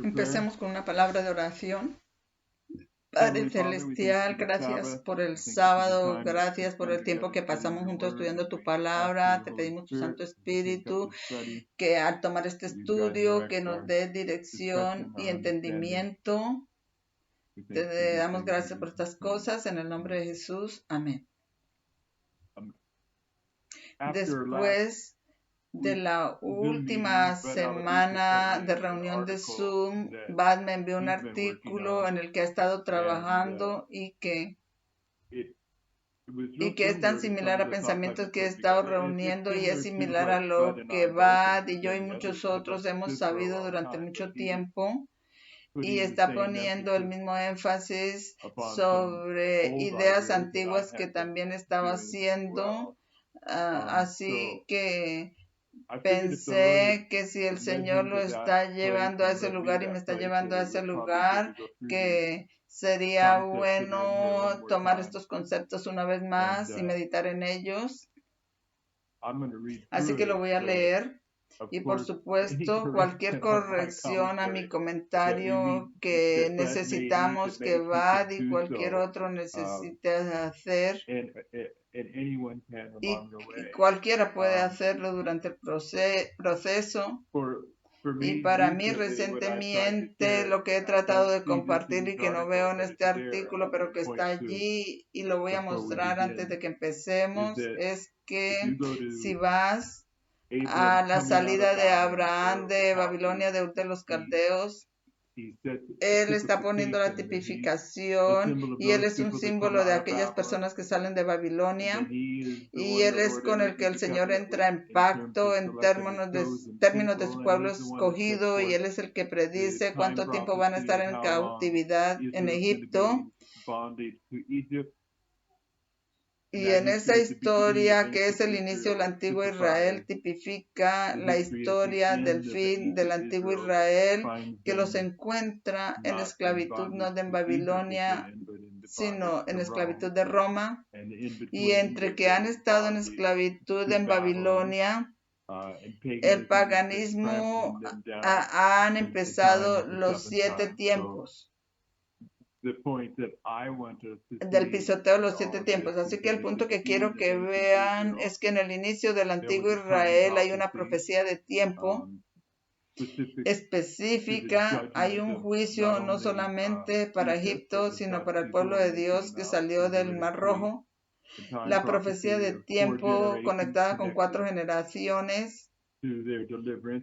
Empecemos con una palabra de oración. Padre Celestial, gracias por el sábado, gracias por el tiempo que pasamos juntos estudiando tu palabra. Te pedimos tu Santo Espíritu que al tomar este estudio, que nos dé dirección y entendimiento. Te damos gracias por estas cosas en el nombre de Jesús. Amén. Después de la última semana de reunión de Zoom, Bad me envió un artículo en el que ha estado trabajando y que es tan similar a pensamientos que he estado reuniendo y es similar a lo que Bad y yo y muchos otros hemos sabido durante mucho tiempo, y está poniendo el mismo énfasis sobre ideas antiguas que también estaba haciendo. Así que pensé que si el Señor lo está llevando a ese lugar y me está llevando a ese lugar, que sería bueno tomar estos conceptos una vez más y meditar en ellos. Así que lo voy a leer. Y por supuesto, cualquier corrección a mi comentario que necesitamos que Bad y cualquier otro necesite hacer, y cualquiera puede hacerlo durante el proceso. Y para mí recientemente lo que he tratado de compartir y que no veo en este artículo, pero que está allí y lo voy a mostrar antes de que empecemos, es que si vas a la salida de Abraham de Babilonia, de Ur de los Caldeos, él está poniendo la tipificación y él es un símbolo de aquellas personas que salen de Babilonia, y él es con el que el Señor entra en pacto en términos de su pueblo escogido, y él es el que predice cuánto tiempo van a estar en cautividad en Egipto. Y en esa historia, que es el inicio del antiguo Israel, tipifica la historia del fin del antiguo Israel, que los encuentra en esclavitud, no en Babilonia, sino en esclavitud de Roma. Y entre que han estado en esclavitud en Babilonia, el paganismo, han empezado los 7 tiempos. Del pisoteo de los 7 tiempos. Así que el punto que quiero que vean es que en el inicio del antiguo Israel hay una profecía de tiempo específica. Hay un juicio no solamente para Egipto, sino para el pueblo de Dios que salió del Mar Rojo. La profecía de tiempo conectada con 4 generaciones.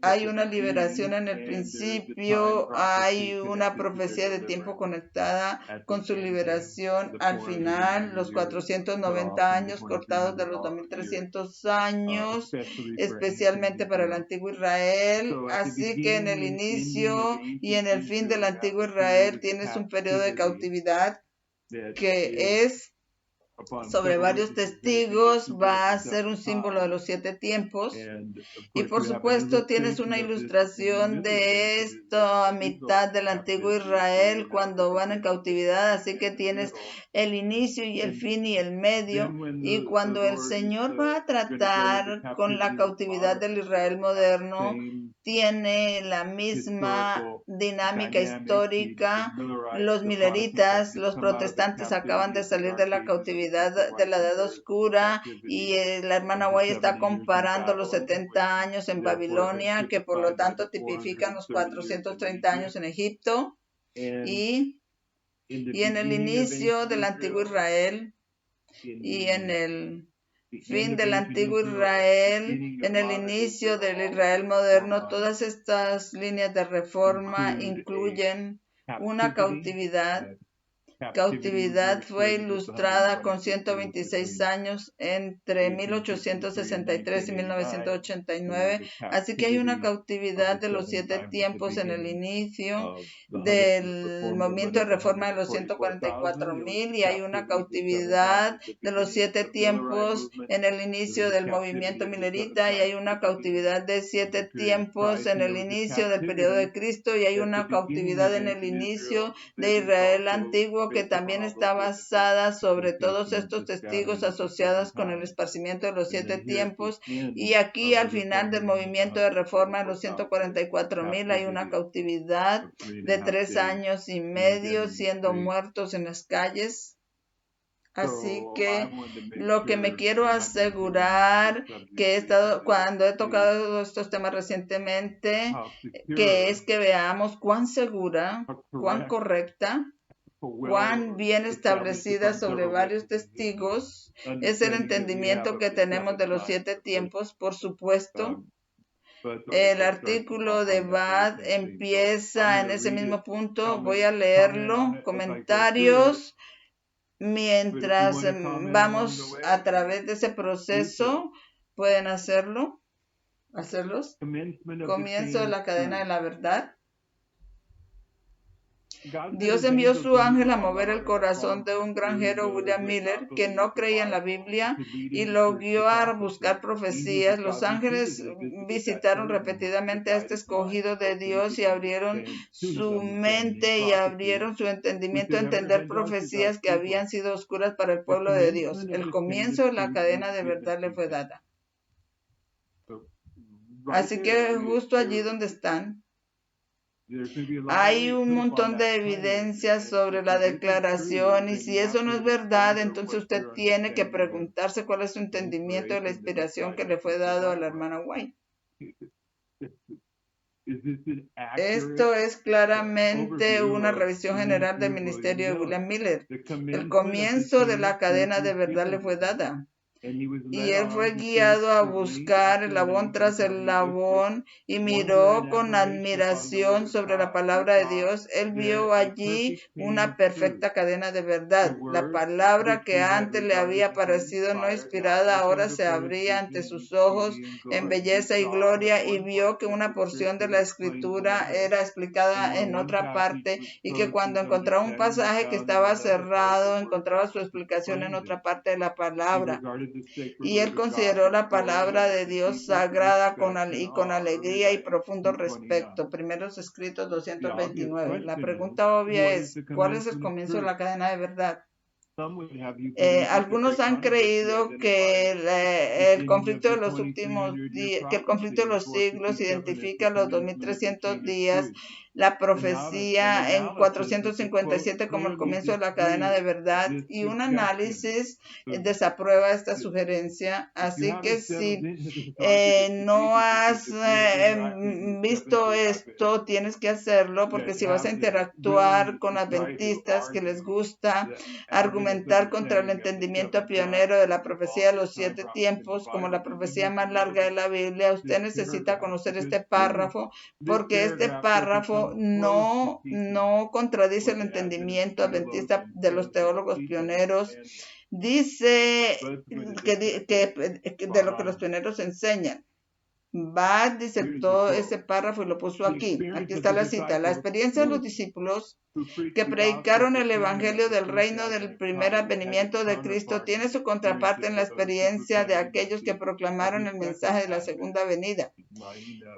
Hay una liberación en el principio, hay una profecía de tiempo conectada con su liberación al final, los 490 años cortados de los 2300 años, especialmente para el antiguo Israel. Así que en el inicio y en el fin del antiguo Israel tienes un periodo de cautividad que es sobre varios testigos, va a ser un símbolo de los 7 tiempos. Y por supuesto tienes una ilustración de esto a mitad del antiguo Israel cuando van en cautividad, así que tienes el inicio y el fin y el medio. Y cuando el Señor va a tratar con la cautividad del Israel moderno, tiene la misma dinámica histórica. Los mileritas, los protestantes, acaban de salir de la cautividad de la Edad Oscura, y la hermana White está comparando los 70 años en Babilonia, que por lo tanto tipifican los 430 años en Egipto, y en el inicio del antiguo Israel y en el fin del antiguo Israel, en el inicio del Israel moderno. Todas estas líneas de reforma incluyen una cautividad. Cautividad fue ilustrada con 126 años entre 1863 y 1989. Así que hay una cautividad de los 7 tiempos en el inicio del movimiento de reforma de los 144,000, y hay una cautividad de los 7 tiempos en el inicio del movimiento milerita, y hay una cautividad de 7 tiempos en el inicio del periodo de Cristo, y hay una cautividad en el inicio de Israel antiguo, digo que también está basada sobre todos estos testigos asociados con el esparcimiento de los 7 tiempos. Y aquí al final del movimiento de reforma en los 144,000 hay una cautividad de 3 años y medio siendo muertos en las calles. Así que lo que me quiero asegurar que he estado, cuando he tocado estos temas recientemente, que es que veamos cuán segura, cuán correcta, cuán bien establecida sobre varios testigos es el entendimiento que tenemos de los 7 tiempos. Por supuesto, el artículo de Bad empieza en ese mismo punto. Voy a leerlo. Comentarios. Mientras vamos a través de ese proceso, pueden hacerlos. Comienzo de la cadena de la verdad. Dios envió su ángel a mover el corazón de un granjero, William Miller, que no creía en la Biblia y lo guió a buscar profecías. Los ángeles visitaron repetidamente a este escogido de Dios y abrieron su mente y abrieron su entendimiento a entender profecías que habían sido oscuras para el pueblo de Dios. El comienzo de la cadena de verdad le fue dada. Así que justo allí donde están, hay un montón de evidencias sobre la declaración, y si eso no es verdad, entonces usted tiene que preguntarse cuál es su entendimiento de la inspiración que le fue dado a la hermana White. Esto es claramente una revisión general del ministerio de William Miller. El comienzo de la cadena de verdad le fue dada. Y él fue guiado a buscar eslabón tras eslabón y miró con admiración sobre la palabra de Dios. Él vio allí una perfecta cadena de verdad. La palabra que antes le había parecido no inspirada ahora se abría ante sus ojos en belleza y gloria, y vio que una porción de la escritura era explicada en otra parte y que cuando encontraba un pasaje que estaba cerrado, encontraba su explicación en otra parte de la palabra. Y él consideró la palabra de Dios sagrada con alegría y profundo respeto. Primeros Escritos 229. La pregunta obvia es, ¿cuál es el comienzo de la cadena de verdad? Algunos han creído que el conflicto de los últimos días, que el conflicto de los siglos identifica los 2300 días, la profecía en 457 como el comienzo de la cadena de verdad, y un análisis desaprueba esta sugerencia. Así que si no has visto esto, tienes que hacerlo, porque si vas a interactuar con adventistas que les gusta argumentar contra el entendimiento pionero de la profecía de los 7 tiempos como la profecía más larga de la Biblia, usted necesita conocer este párrafo, porque este párrafo no contradice el entendimiento adventista de los teólogos pioneros. Dice que de lo que los pioneros enseñan. Bad disertó ese párrafo y lo puso aquí. Aquí está la cita. La experiencia de los discípulos que predicaron el evangelio del reino del primer advenimiento de Cristo tiene su contraparte en la experiencia de aquellos que proclamaron el mensaje de la segunda venida.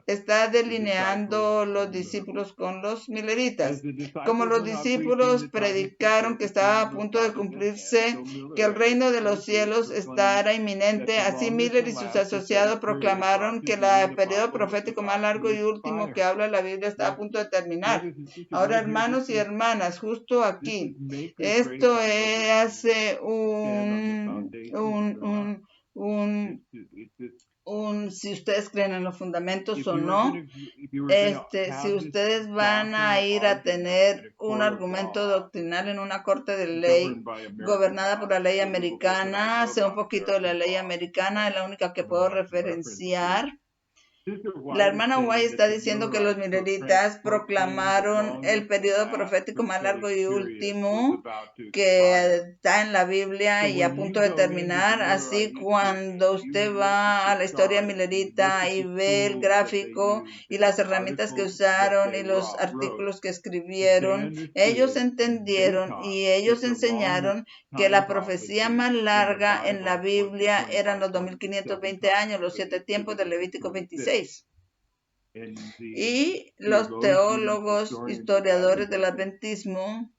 Está delineando los discípulos con los mileritas. Como los discípulos predicaron que estaba a punto de cumplirse, que el reino de los cielos estará inminente, así Miller y sus asociados proclamaron que el periodo profético más largo y último que habla la Biblia está a punto de terminar. Ahora, hermanos y hermanas, justo aquí, esto hace si ustedes creen en los fundamentos o no, si ustedes van a ir a tener un argumento doctrinal en una corte de ley gobernada por la ley americana, sé un poquito de la ley americana, es la única que puedo referenciar. La hermana White está diciendo que los mileritas proclamaron el periodo profético más largo y último que está en la Biblia y a punto de terminar. Así, cuando usted va a la historia milerita y ve el gráfico y las herramientas que usaron y los artículos que escribieron, ellos entendieron y ellos enseñaron que la profecía más larga en la Biblia eran los 2520 años, los 7 tiempos de Levítico 26. Y los teólogos, historiadores del adventismo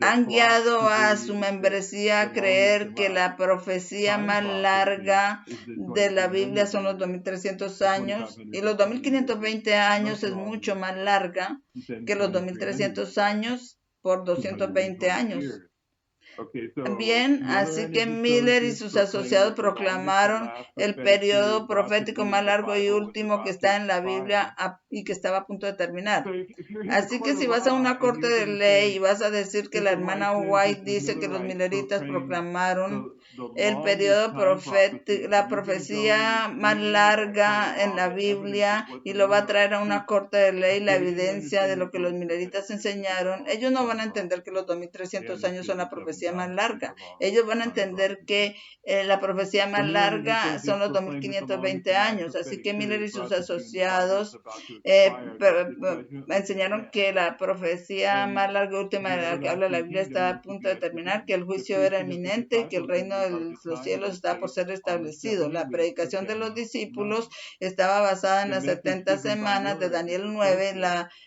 han guiado a su membresía a creer que la profecía más larga de la Biblia son los 2300 años y los 2520 años es mucho más larga que los 2300 años por 220 años. Bien, así que Miller y sus asociados proclamaron el periodo profético más largo y último que está en la Biblia y que estaba a punto de terminar. Así que si vas a una corte de ley y vas a decir que la hermana White dice que los milleritas proclamaron el periodo profético, la profecía más larga en la Biblia y lo va a traer a una corte de ley la evidencia de lo que los milleritas enseñaron, ellos no van a entender que los 2300 años son la profecía más larga. Ellos van a entender que la profecía más larga son los 2520 años. Así que Miller y sus asociados enseñaron que la profecía más larga y última de la que habla la Biblia estaba a punto de terminar, que el juicio era inminente y que el reino de los cielos estaba por ser establecido. La predicación de los discípulos estaba basada en las 70 semanas de Daniel 9.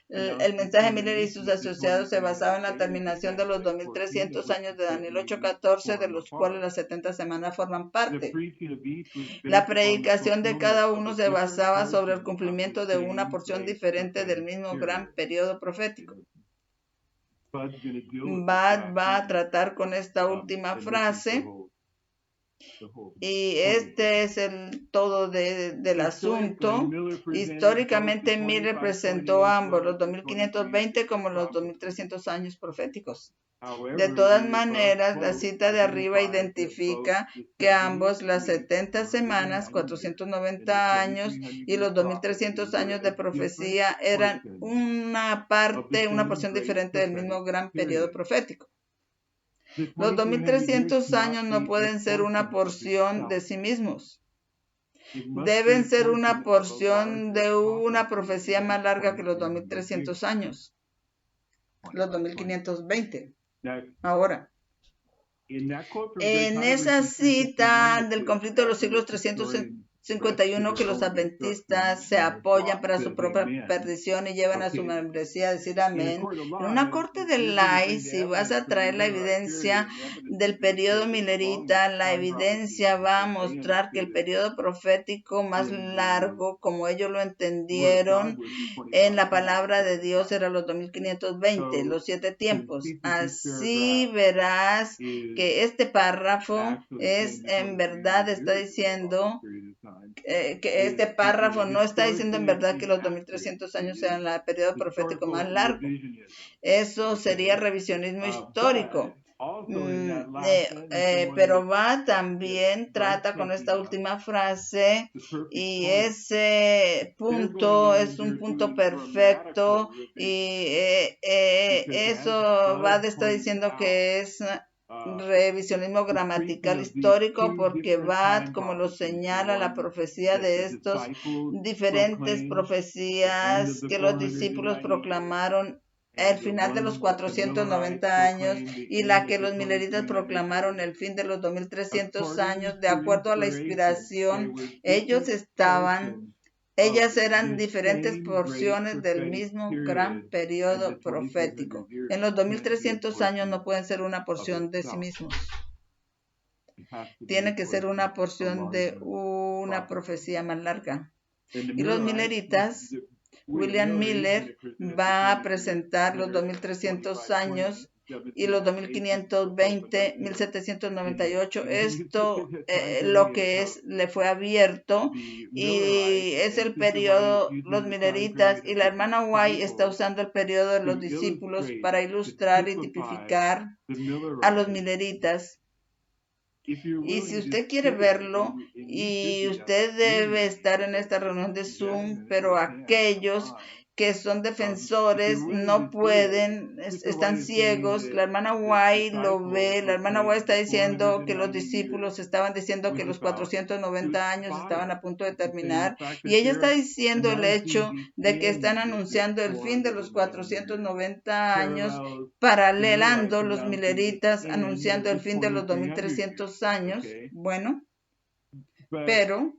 El mensaje de Miller y sus asociados se basaba en la terminación de los 2300 años de Daniel 8:14, de los cuales las 70 semanas forman parte. La predicación de cada uno se basaba sobre el cumplimiento de una porción diferente del mismo gran periodo profético. Bud va a tratar con esta última frase y este es el todo del asunto. Históricamente Miller presentó ambos, los 2520 como los 2300 años proféticos. De todas maneras, la cita de arriba identifica que ambos, las 70 semanas, 490 años y los 2300 años de profecía eran una porción diferente del mismo gran periodo profético. Los 2300 años no pueden ser una porción de sí mismos. Deben ser una porción de una profecía más larga que los 2300 años, los 2520. Ahora, en esa cita del conflicto de los siglos 351 que los adventistas se apoyan para su propia perdición y llevan a su membresía a decir amén, en una corte de ley, si vas a traer la evidencia del periodo millerita, la evidencia va a mostrar que el periodo profético más largo, como ellos lo entendieron en la palabra de Dios, era los 2520, los 7 tiempos. Así verás que este párrafo es en verdad está diciendo que este párrafo no está diciendo en verdad que los 2300 años sean el periodo profético más largo. Eso sería revisionismo histórico. Pero va también trata con esta última frase y ese punto es un punto perfecto y eso va está diciendo que es revisionismo gramatical histórico porque Bad, como lo señala la profecía de estos diferentes profecías que los discípulos proclamaron el final de los 490 años y la que los milleritas proclamaron el fin de los 2300 años, de acuerdo a la inspiración, ellas eran diferentes porciones del mismo gran periodo profético. En los 2300 años no pueden ser una porción de sí mismos. Tiene que ser una porción de una profecía más larga. Y los milleritas, William Miller va a presentar los 2300 años y los 2520, 1798, esto lo que le fue abierto y es el periodo, los milleritas y la hermana White está usando el periodo de los discípulos para ilustrar y tipificar a los milleritas. Y si usted quiere verlo, y usted debe estar en esta reunión de Zoom, pero aquellos que son defensores no pueden, están ciegos. La hermana White lo ve, la hermana White está diciendo que los discípulos estaban diciendo que los 490 años estaban a punto de terminar y ella está diciendo el hecho de que están anunciando el fin de los 490 años, paralelando los milleritas anunciando el fin de los 2300 años. Bueno, pero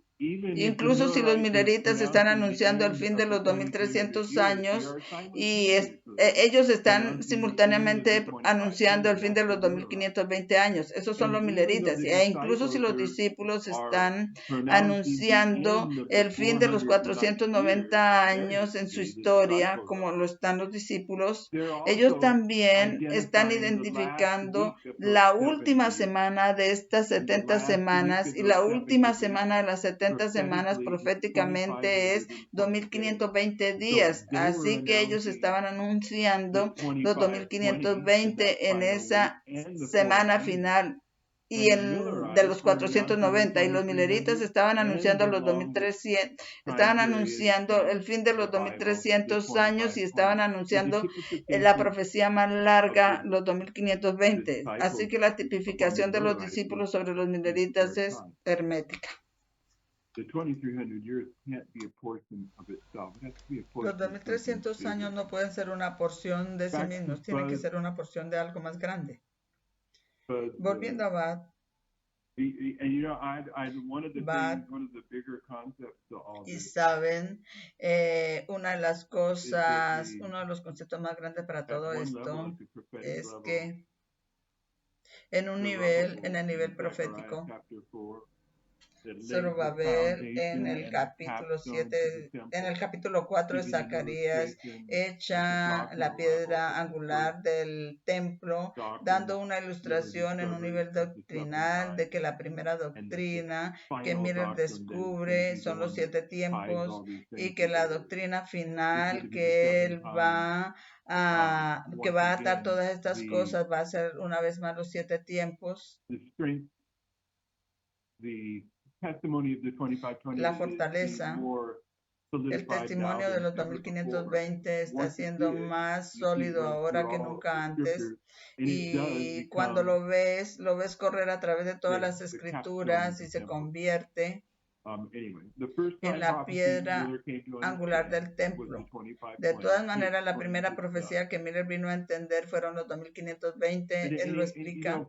Incluso si los mileritas están anunciando el fin de los 2300 años y ellos están simultáneamente anunciando el fin de los 2520 años. Esos son los mileritas. E incluso si los discípulos están anunciando el fin de los 490 años en su historia, como lo están los discípulos, ellos también están identificando la última semana de estas 70 semanas, y la última semana de las 70 semanas proféticamente es 2520 días. Así que ellos estaban anunciando los 2520 en esa semana final y de los 490, y los mileritas estaban anunciando los 2300, estaban anunciando el fin de los 2300 años y estaban anunciando la profecía más larga, los 2520. Así que la tipificación de los discípulos sobre los mileritas es hermética. Los 2300 años no pueden ser una porción de sí mismos, tienen que ser una porción de algo más grande. Volviendo a Bad, y saben, una de las cosas, uno de los conceptos más grandes para todo esto es que en el nivel profético, Zorobabel en el capítulo 7, en el capítulo 4 de Zacarías, echa la piedra angular del templo, dando una ilustración en un nivel doctrinal de que la primera doctrina que Miller descubre son los 7 tiempos, y que la doctrina final que él va a atar todas estas cosas va a ser una vez más los 7 tiempos. La fortaleza, el testimonio de los 2520 está siendo más sólido ahora que nunca antes, y cuando lo ves correr a través de todas las escrituras y se convierte en la piedra angular del templo. De todas maneras, la primera profecía que Miller vino a entender fueron los 2520, él lo explica.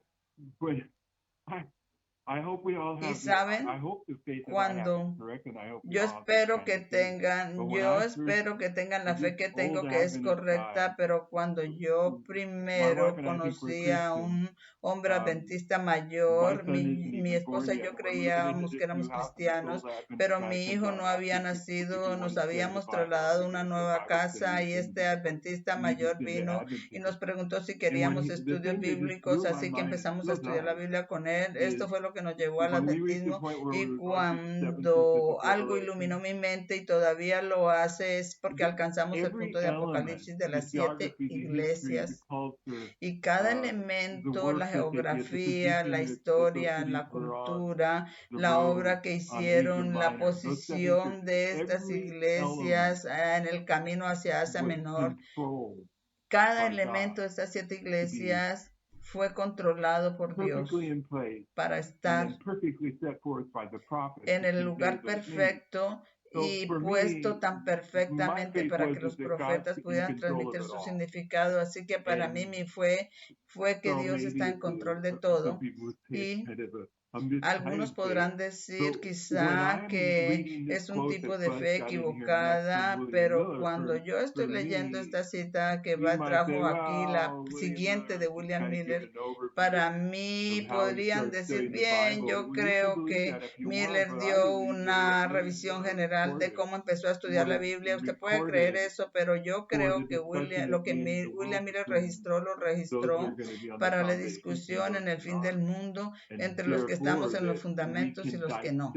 Y saben, cuando yo espero que tengan la fe que tengo, que es correcta, pero cuando yo primero conocí a un hombre adventista mayor, mi esposa y yo creíamos que éramos cristianos, pero mi hijo no había nacido, nos habíamos trasladado a una nueva casa, y este adventista mayor vino y nos preguntó si queríamos estudios bíblicos, así que empezamos a estudiar la Biblia con él. Esto fue lo que nos llevó al adventismo, y cuando algo iluminó mi mente, y todavía lo hace, es porque alcanzamos el punto de Apocalipsis de las 7 iglesias, y cada elemento, la geografía, la historia, la cultura, la obra que hicieron, la posición de estas iglesias en el camino hacia Asia Menor, cada elemento de estas 7 iglesias fue controlado por Dios para estar en el lugar perfecto y puesto tan perfectamente para que los profetas pudieran transmitir su significado. Así que para mí fue que Dios está en control de todo, y algunos podrán decir quizá que es un tipo de fe equivocada, pero cuando yo estoy leyendo esta cita que trajo aquí, la siguiente de William Miller, para mí podrían decir, bien, yo creo que Miller dio una revisión general de cómo empezó a estudiar la Biblia. Usted puede creer eso, pero yo creo que William Miller lo registró para la discusión en el fin del mundo entre los que estamos en los fundamentos y los que no.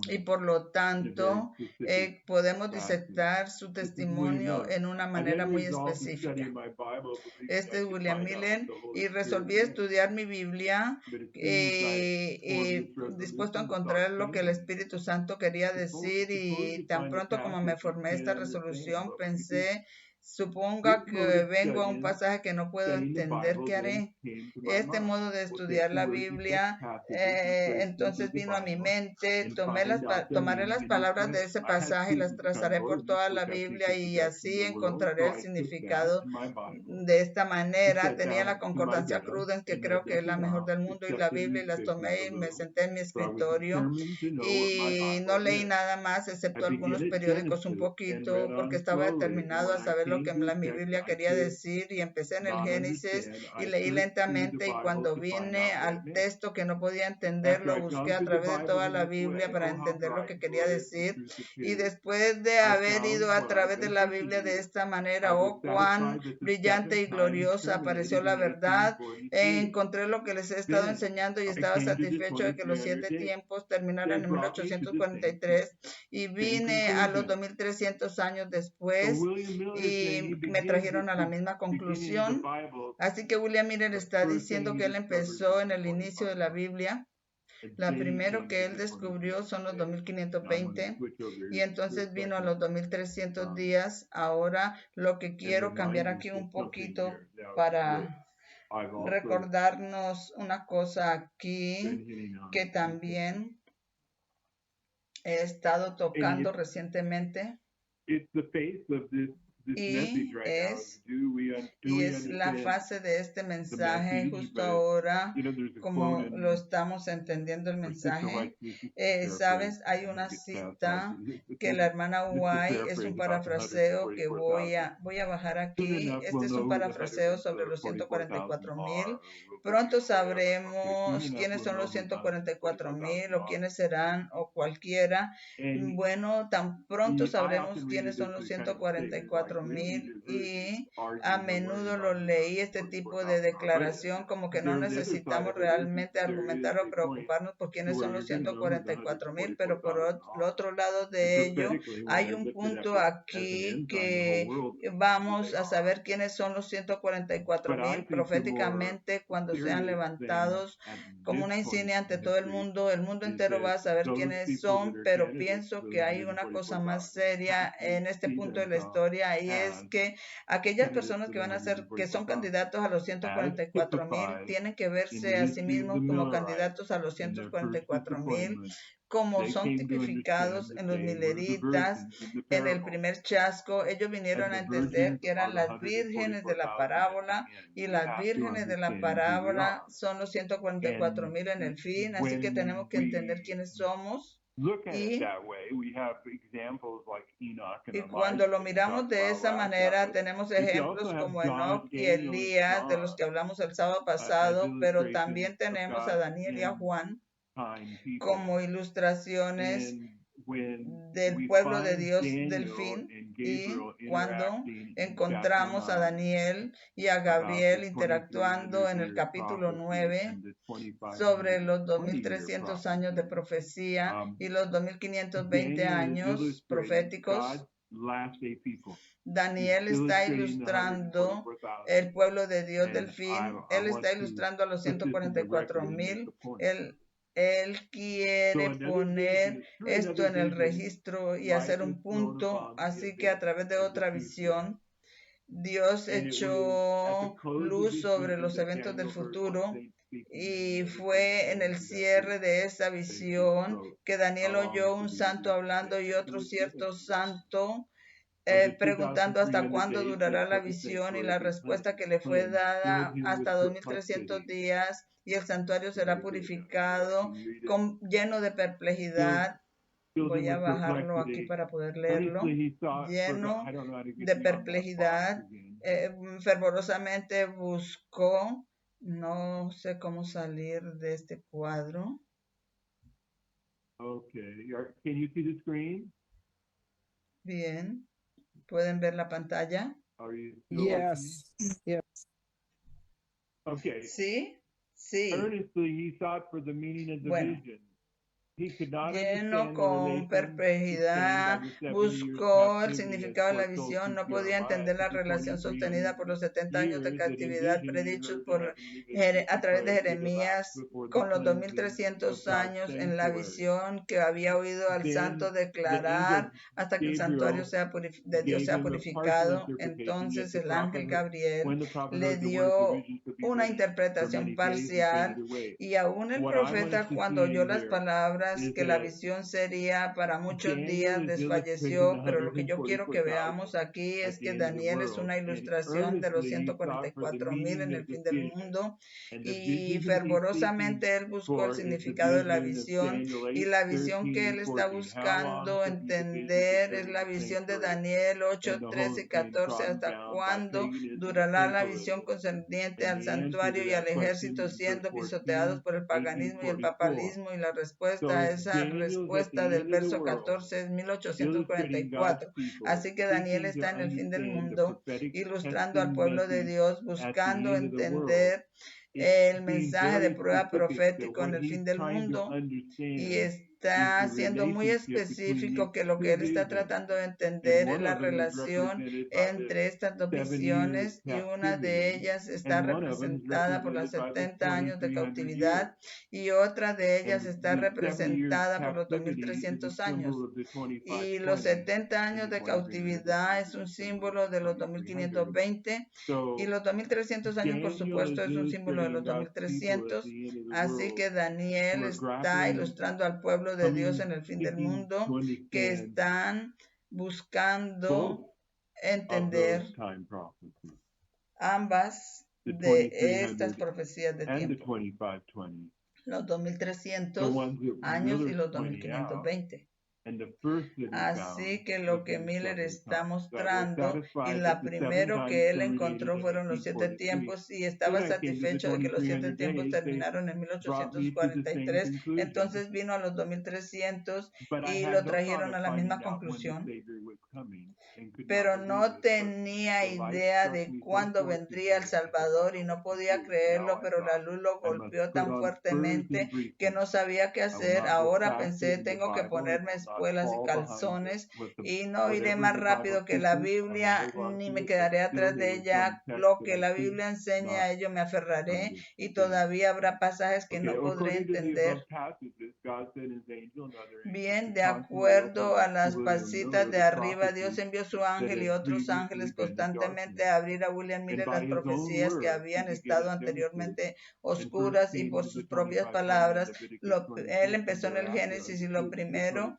Y por lo tanto, podemos disectar su testimonio en una manera muy específica. Este es William Miller, y resolví estudiar mi Biblia dispuesto a encontrar lo que el Espíritu Santo quería decir, y tan pronto como me formé esta resolución, pensé, Suponga que vengo a un pasaje que no puedo entender, ¿qué haré? Este modo de estudiar la Biblia, entonces vino a mi mente, tomaré las palabras de ese pasaje y las trazaré por toda la Biblia y así encontraré el significado de esta manera. Tenía la concordancia Cruden, que creo que es la mejor del mundo, y la Biblia, y las tomé y me senté en mi escritorio y no leí nada más excepto algunos periódicos un poquito porque estaba determinado a saber lo que mi Biblia quería decir, y empecé en el Génesis y leí lentamente, y cuando vine al texto que no podía entender, lo busqué a través de toda la Biblia para entender lo que quería decir, y después de haber ido a través de la Biblia de esta manera, oh, cuán brillante y gloriosa apareció la verdad. Encontré lo que les he estado enseñando y estaba satisfecho de que los 7 tiempos terminaran en 1843, y vine a los 2300 años después y me trajeron a la misma conclusión. Así que William Miller está diciendo que él empezó en el inicio de la Biblia. La primero que él descubrió son los 2520 y entonces vino a los 2300 días. Ahora lo que quiero cambiar aquí un poquito para recordarnos una cosa aquí que también he estado tocando recientemente, y es la fase de este mensaje justo ahora, como lo estamos entendiendo el mensaje. Sabes, hay una cita que la hermana White, es un parafraseo que voy a bajar aquí. Este es un parafraseo sobre los 144,000. Pronto sabremos quiénes son los 144,000 o quiénes serán o cualquiera. Bueno, tan pronto sabremos quiénes son los 144,000, y a menudo lo leí este tipo de declaración como que no necesitamos realmente argumentar o preocuparnos por quiénes son los 144,000, pero por el otro lado de ello hay un punto aquí que vamos a saber quiénes son los 144,000 proféticamente cuando sean levantados como una insignia ante todo el mundo. El mundo entero va a saber quiénes son, pero pienso que hay una cosa más seria en este punto de la historia, y es que aquellas personas que van a ser, que son candidatos a los 144,000, tienen que verse a sí mismos como candidatos a los 144,000, como son tipificados en los mileritas, en el primer chasco. Ellos vinieron a entender que eran las vírgenes de la parábola, y las vírgenes de la parábola son los 144,000 en el fin, así que tenemos que entender quiénes somos. Y cuando lo miramos de esa manera, tenemos ejemplos como Enoch y Elías, de los que hablamos el sábado pasado, pero también tenemos a Daniel y a Juan como ilustraciones del pueblo de Dios del fin. Y cuando encontramos a Daniel y a Gabriel interactuando en el capítulo 9 sobre los 2300 años de profecía y los 2520 años proféticos, Daniel está ilustrando el pueblo de Dios del fin. Él está ilustrando a los 144,000. Él quiere poner esto en el registro y hacer un punto, así que a través de otra visión, Dios echó luz sobre los eventos del futuro, y fue en el cierre de esa visión que Daniel oyó un santo hablando y otro cierto santo preguntando hasta cuándo durará la visión, y la respuesta que le fue dada: hasta 2300 días, y el santuario será purificado, lleno de perplejidad. Voy a bajarlo aquí para poder leerlo. Lleno de perplejidad, fervorosamente buscó. No sé cómo salir de este cuadro. Okay. Can you see the screen? Bien. ¿Pueden ver la pantalla? Yes. Yes. Okay. Sí. Sí. Earnestly he sought for the meaning of the Bueno. vision. lleno con perplejidad, buscó el significado de la visión, no podía entender la relación sostenida por los 70 años de cautividad predichos a través de Jeremías con los 2300 años en la visión que había oído al santo declarar hasta que el santuario de Dios sea purificado. Entonces el ángel Gabriel le dio una interpretación parcial, y aún el profeta, cuando oyó las palabras que la visión sería para muchos días, desfalleció. Pero lo que yo quiero que veamos aquí es que Daniel es una ilustración de los 144,000 en el fin del mundo, y fervorosamente él buscó el significado de la visión, y la visión que él está buscando entender es la visión de Daniel 8, 13 y 14. ¿Hasta cuándo durará la visión concerniente al santuario y al ejército siendo pisoteados por el paganismo y el papalismo? Y la respuesta a esa respuesta del verso 14 es 1844. Así que Daniel está en el fin del mundo, ilustrando al pueblo de Dios, buscando entender el mensaje de prueba profético en el fin del mundo, y está siendo muy específico que lo que él está tratando de entender es la relación entre estas dos visiones, y una de ellas está representada por los 70 años de cautividad y otra de ellas está representada por los 2300 años. Y los 70 años de cautividad es un símbolo de los 2520, y los 2300 años, por supuesto, es un símbolo de los 2300. Así que Daniel está ilustrando al pueblo de Dios en el fin del mundo, que están buscando entender ambas de estas profecías de tiempo, los 2300 años y los 2520. Así que lo que Miller está mostrando, y la primero que él encontró fueron los 7 tiempos, y estaba satisfecho de que los 7 tiempos terminaron en 1843. Entonces vino a los 2300 y lo trajeron a la misma conclusión, pero no tenía idea de cuándo vendría el Salvador y no podía creerlo, pero la luz lo golpeó tan fuertemente que no sabía qué hacer. Ahora pensé, tengo que ponerme espuelas y calzones y no iré más rápido que la Biblia, ni me quedaré atrás de ella. Lo que la Biblia enseña, a ello me aferraré, y todavía habrá pasajes que no podré entender bien. De acuerdo a las pasitas de arriba, Dios envió su ángel y otros ángeles constantemente a abrir a William Miller las profecías que habían estado anteriormente oscuras, y por sus propias palabras, él empezó en el Génesis, y lo primero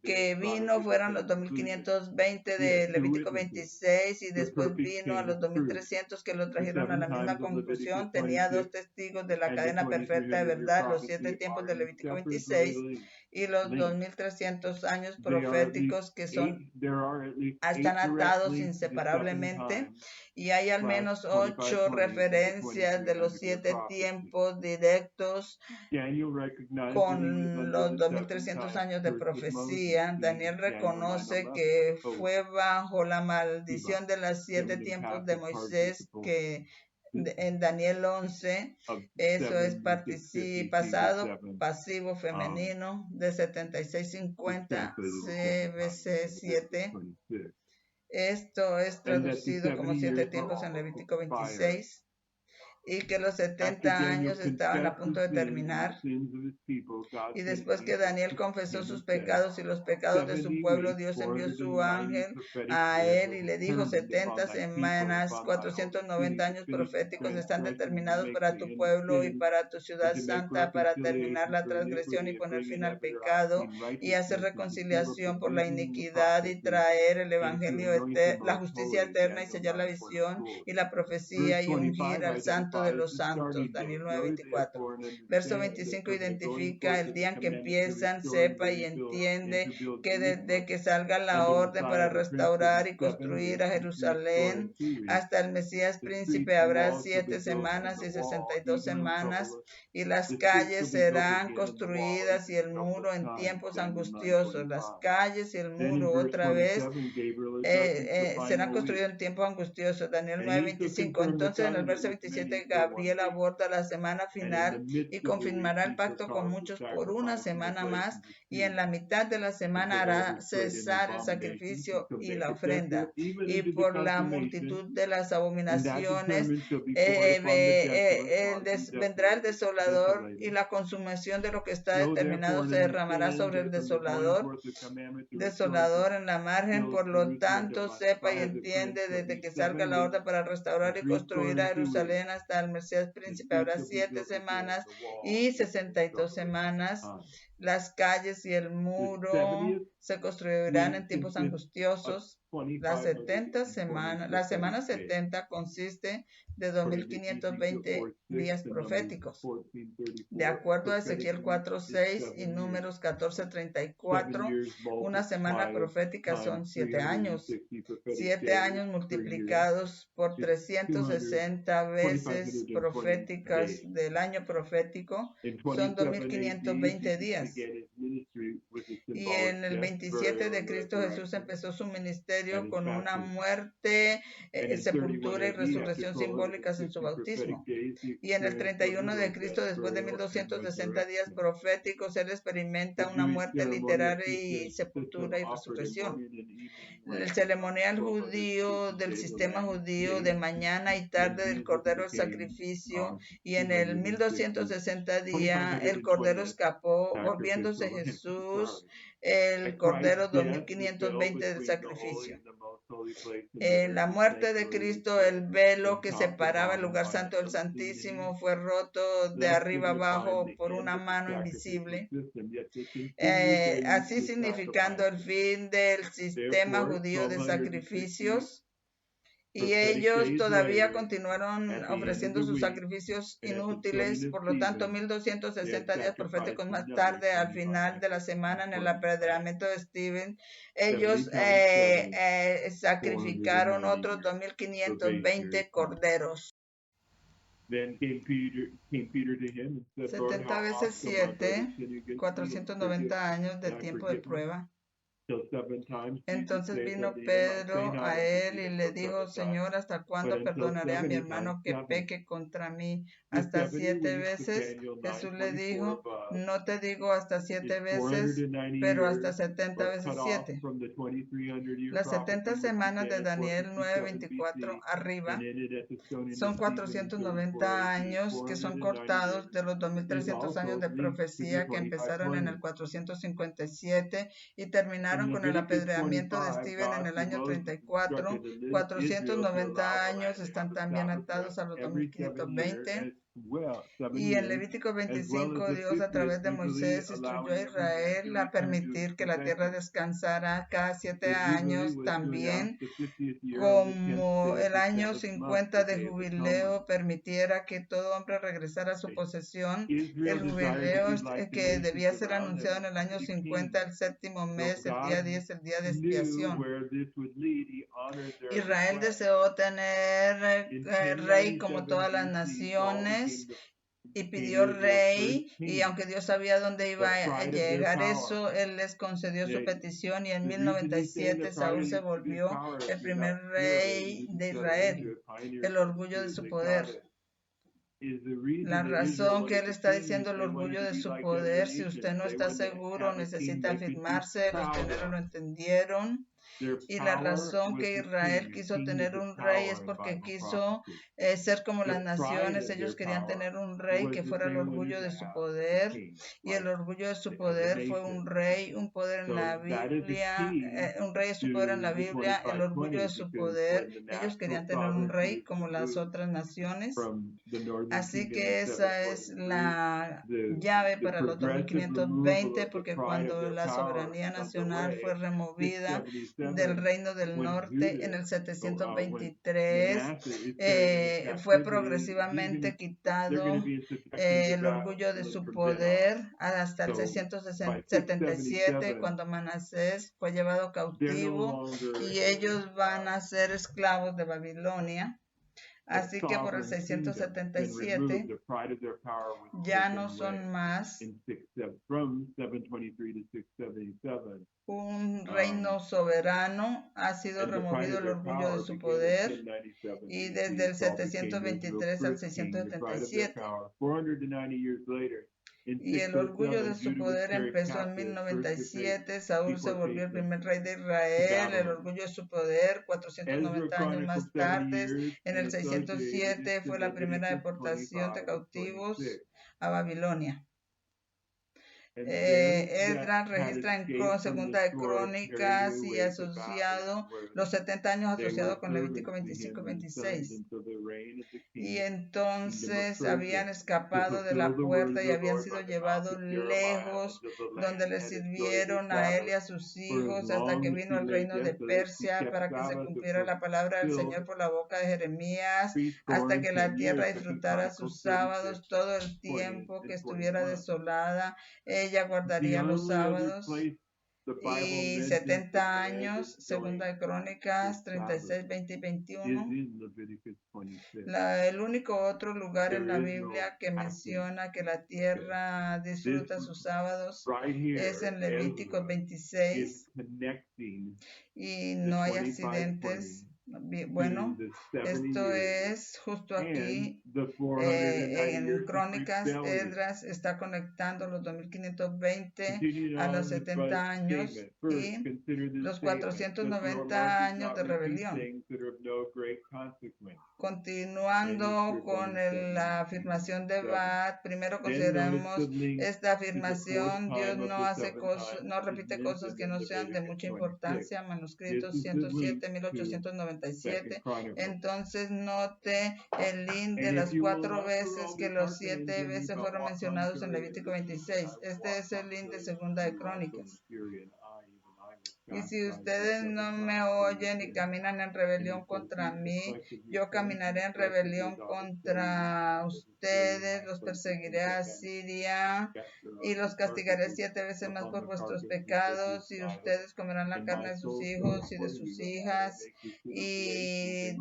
que vino fueron los 2520 de Levítico 26, y después vino a los 2300 que lo trajeron a la misma conclusión. Tenía 2 testigos de la cadena perfecta de verdad, los 7 tiempos de Levítico 26 y los 2300 años proféticos que están atados inseparablemente, y hay al menos 8 referencias de los 7 tiempos directos con los 2300 años de profecía. Daniel reconoce que fue bajo la maldición de los 7 tiempos de Moisés, que en Daniel 11, eso es pasado pasivo femenino de 7650 CBC 7. Esto es traducido como 7 tiempos en Levítico 26, y que los 70 años estaban a punto de terminar. Y después que Daniel confesó sus pecados y los pecados de su pueblo, Dios envió su ángel a él y le dijo: 70 semanas, 490 años proféticos están determinados para tu pueblo y para tu ciudad santa, para terminar la transgresión y poner fin al pecado y hacer reconciliación por la iniquidad y traer el evangelio, la justicia eterna, y sellar la visión y la profecía y ungir al santo de los santos. Daniel 9:24. Verso 25 identifica el día en que empiezan. Sepa y entiende que desde que salga la orden para restaurar y construir a Jerusalén hasta el Mesías príncipe habrá 7 semanas y 62 semanas, y las calles serán construidas y el muro en tiempos angustiosos. Las calles y el muro otra vez serán construidos en tiempos angustiosos. Daniel 9:25. Entonces en el verso 27 que Gabriel aborda la semana final y confirmará el pacto con muchos por una semana más, y en la mitad de la semana hará cesar el sacrificio y la ofrenda, y por la multitud de las abominaciones vendrá el desolador, y la consumación de lo que está determinado se derramará sobre el desolador en la margen. Por lo tanto, sepa y entiende, desde que salga la orden para restaurar y construir a Jerusalén hasta el Mesías príncipe habrá 7 semanas y 62 semanas. Las calles y el muro se construirán en tiempos angustiosos. La semana 70 consiste de 2520 días proféticos. De acuerdo a Ezequiel 4:6 y Números 14:34, una semana profética son 7 años. 7 años multiplicados por 360 veces proféticas del año profético son 2520 días. Y en el 27 de Cristo Jesús empezó su ministerio con una muerte, sepultura y resurrección simbólicas en su bautismo. Y en el 31 de Cristo, después de 1260 días proféticos, él experimenta una muerte literaria y sepultura y resurrección. El ceremonial judío del sistema judío de mañana y tarde del Cordero del Sacrificio, y en el 1260 días el Cordero escapó, volviéndose Jesús el Cordero 2520 del sacrificio. En la muerte de Cristo, el velo que separaba el lugar santo del Santísimo fue roto de arriba abajo por una mano invisible, así significando el fin del sistema judío de sacrificios. Y ellos todavía continuaron ofreciendo sus sacrificios inútiles. Por lo tanto, 1260 días proféticos más tarde, al final de la semana, en el apedreamiento de Stephen, ellos sacrificaron otros 2520 corderos. 70 veces 7, 490 años de tiempo de prueba. Entonces vino Pedro a él y le dijo: Señor, ¿hasta cuándo perdonaré a mi hermano que peque contra mí? ¿Hasta 7 veces? Jesús le dijo: no te digo hasta 7 veces, pero hasta 70 veces 7. Las 70 semanas de Daniel 9:24 arriba son 490 años que son cortados de los 2300 años de profecía que empezaron en el 457 y terminaron con el apedreamiento de Stephen en el año 34. 490 años están también atados a los 2520. Y en Levítico 25, Dios a través de Moisés instruyó a Israel a permitir que la tierra descansara cada 7 años, también como el año 50 de jubileo permitiera que todo hombre regresara a su posesión. El jubileo que debía ser anunciado en el año 50, el 7º mes, el día 10, el día de expiación. Israel deseó tener rey como todas las naciones y pidió rey, y aunque Dios sabía dónde iba a llegar eso, él les concedió su petición, y en 1097 Saúl se volvió el primer rey de Israel. El orgullo de su poder. La razón que él está diciendo el orgullo de su poder, si usted no está seguro, necesita afirmarse. Los pioneros lo entendieron. Y la razón que Israel quiso tener un rey es porque quiso ser como las naciones. Ellos querían tener un rey que fuera el orgullo de su poder, y el orgullo de su poder fue un rey, un poder en la Biblia, un rey es su poder en la Biblia, el orgullo de su poder. Ellos querían tener un rey como las otras naciones. Así que esa es la llave para los 2520, porque cuando la soberanía nacional fue removida del reino del norte en el 723, fue progresivamente quitado el orgullo de su poder hasta el 677, cuando Manasés fue llevado cautivo y ellos van a ser esclavos de Babilonia. Así que por el 677 ya no son más un reino soberano, ha sido removido el orgullo de su poder, y desde el 723 al 677. Y el orgullo de su poder empezó en 1097, Saúl se volvió el primer rey de Israel, el orgullo de su poder, 490 años más tarde, en el 607 fue la primera deportación de cautivos a Babilonia. Esdras registra en Segunda de Crónicas y asociado los 70 años asociados con Levítico 25-26. Y entonces habían escapado de la puerta y habían sido llevados lejos, donde les sirvieron a él y a sus hijos hasta que vino el reino de Persia, para que se cumpliera la palabra del Señor por la boca de Jeremías, hasta que la tierra disfrutara sus sábados todo el tiempo que estuviera desolada. Ella guardaría los sábados. Y 70 años, Segunda de Crónicas 36, 20 y 21. El único otro lugar en la Biblia que menciona que la tierra disfruta sus sábados es en Levítico 26, y no hay accidentes. Bueno, esto es justo aquí en Crónicas. Esdras está conectando los 2520 a los 70 años y los 490 años de rebelión. Continuando con la afirmación de Bat, primero consideramos esta afirmación: Dios no hace cosas, no repite cosas que no sean de mucha importancia. Manuscrito 107, 1897. Entonces note el link de las 4 veces que los 7 veces fueron mencionados en Levítico 26. Este es el link de Segunda de Crónicas. Y si ustedes no me oyen y caminan en rebelión contra mí, yo caminaré en rebelión contra ustedes, los perseguiré a Siria y los castigaré 7 veces más por vuestros pecados, y ustedes comerán la carne de sus hijos y de sus hijas, y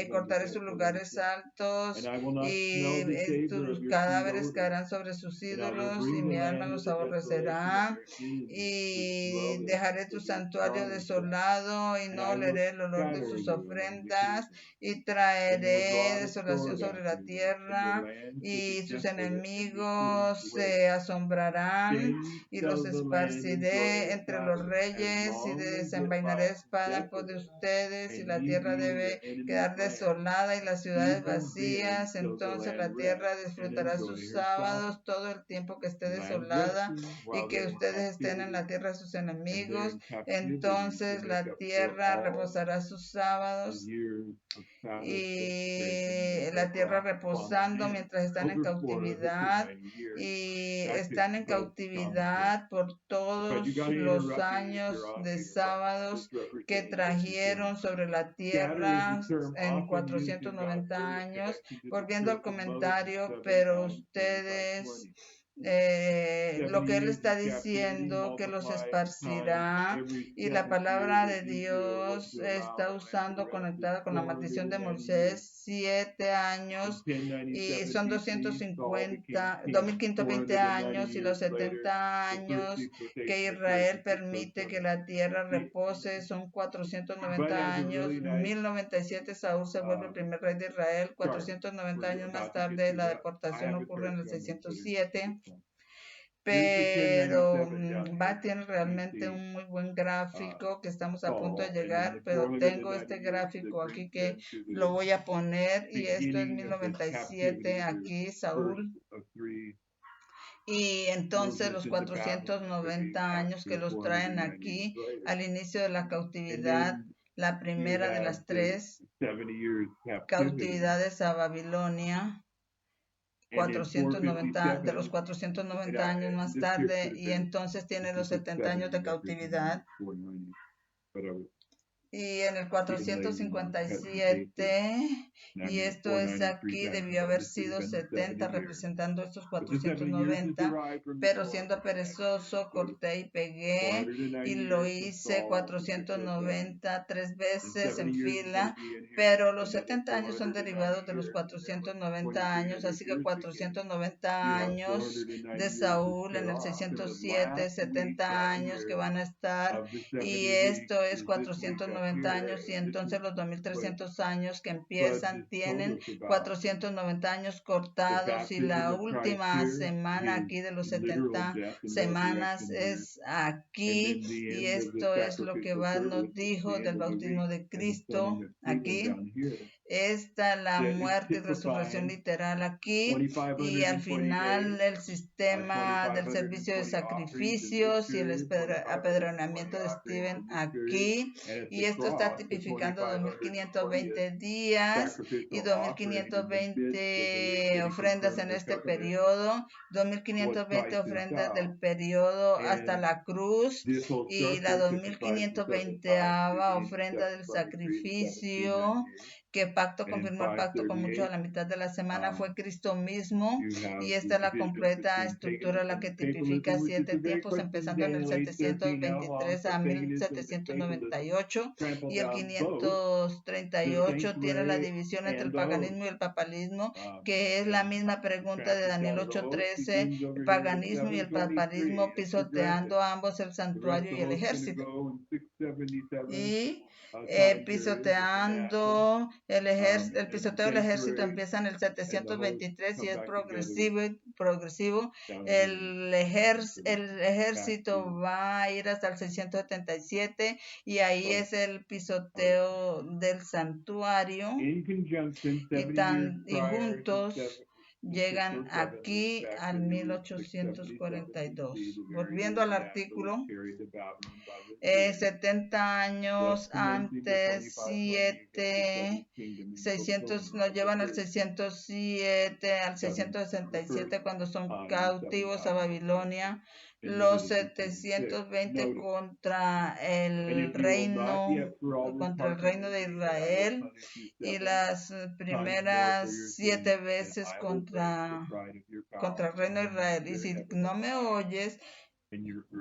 cortaré sus lugares altos, y sus cadáveres caerán sobre sus ídolos, y mi alma los aborrecerá, y dejaré tu santuario desolado, y no oleré el olor de sus ofrendas, y traeré desolación sobre la tierra, y sus enemigos se asombrarán, y los esparciré entre los reyes, y desenvainaré espada en pos de ustedes, y la tierra debe quedar desolada y las ciudades vacías. Entonces la tierra disfrutará sus sábados todo el tiempo que esté desolada, y que ustedes estén en la tierra de sus enemigos. Entonces la tierra reposará sus sábados, y la tierra reposando mientras están en cautividad, y están en cautividad por todos los años de sábados que trajeron sobre la tierra en 490 años. Volviendo al comentario, pero ustedes, lo que él está diciendo, que los esparcirá, y la palabra de Dios está usando conectada con la maldición de Moisés 7 años, y son 2520 años, y los 70 años que Israel permite que la tierra repose son 490 años. 1097 Saúl se vuelve el primer rey de Israel. 490 años más tarde la deportación ocurre en el 607. Pero Bat tiene realmente un muy buen gráfico que estamos a punto de llegar, pero tengo este gráfico aquí que lo voy a poner, y esto es 1097 aquí, Saúl. Y entonces los 490 años que los traen aquí al inicio de la cautividad, la primera de las 3 cautividades a Babilonia, 490, de los 490 años más tarde, y entonces tiene los 70 años de cautividad. Y en el 457, y esto es aquí, debió haber sido 70, representando estos 490, pero siendo perezoso, corté y pegué, y lo hice 490 3 veces en fila, pero los 70 años son derivados de los 490 años, así que 490 años de Saúl en el 607, 70 años que van a estar, y esto es 490 años, y entonces los 2300 años que empiezan tienen 490 años cortados, y la última semana aquí de los 70 semanas es aquí, y esto es lo que nos dijo del bautismo de Cristo aquí. Está la muerte y resurrección literal aquí, y al final el sistema del servicio de sacrificios y el apedreamiento de Stephen aquí, y esto está tipificando 2520 días y 2520 ofrendas en este periodo, 2520 ofrendas del periodo hasta la cruz, y la 2520ª ofrenda del sacrificio, que pacto confirmó el pacto con muchos a la mitad de la semana, fue Cristo mismo, y esta es la completa estructura, la que tipifica 7 tiempos, empezando en el 723 a 1798, y el 538 tiene la división entre el paganismo y el papalismo, que es la misma pregunta de Daniel 8:13, el paganismo y el papalismo pisoteando ambos el santuario y el ejército. Y pisoteando el pisoteo del ejército empieza en el 723 y es progresivo. El ejército va a ir hasta el 677, y ahí es el pisoteo del santuario, y juntos llegan aquí al 1842. Volviendo al artículo, 70 años antes, 600 nos llevan al 607, al 667 cuando son cautivos a Babilonia, los 720 contra el reino de Israel, y las primeras 7 veces contra el reino de Israel. Y si no me oyes,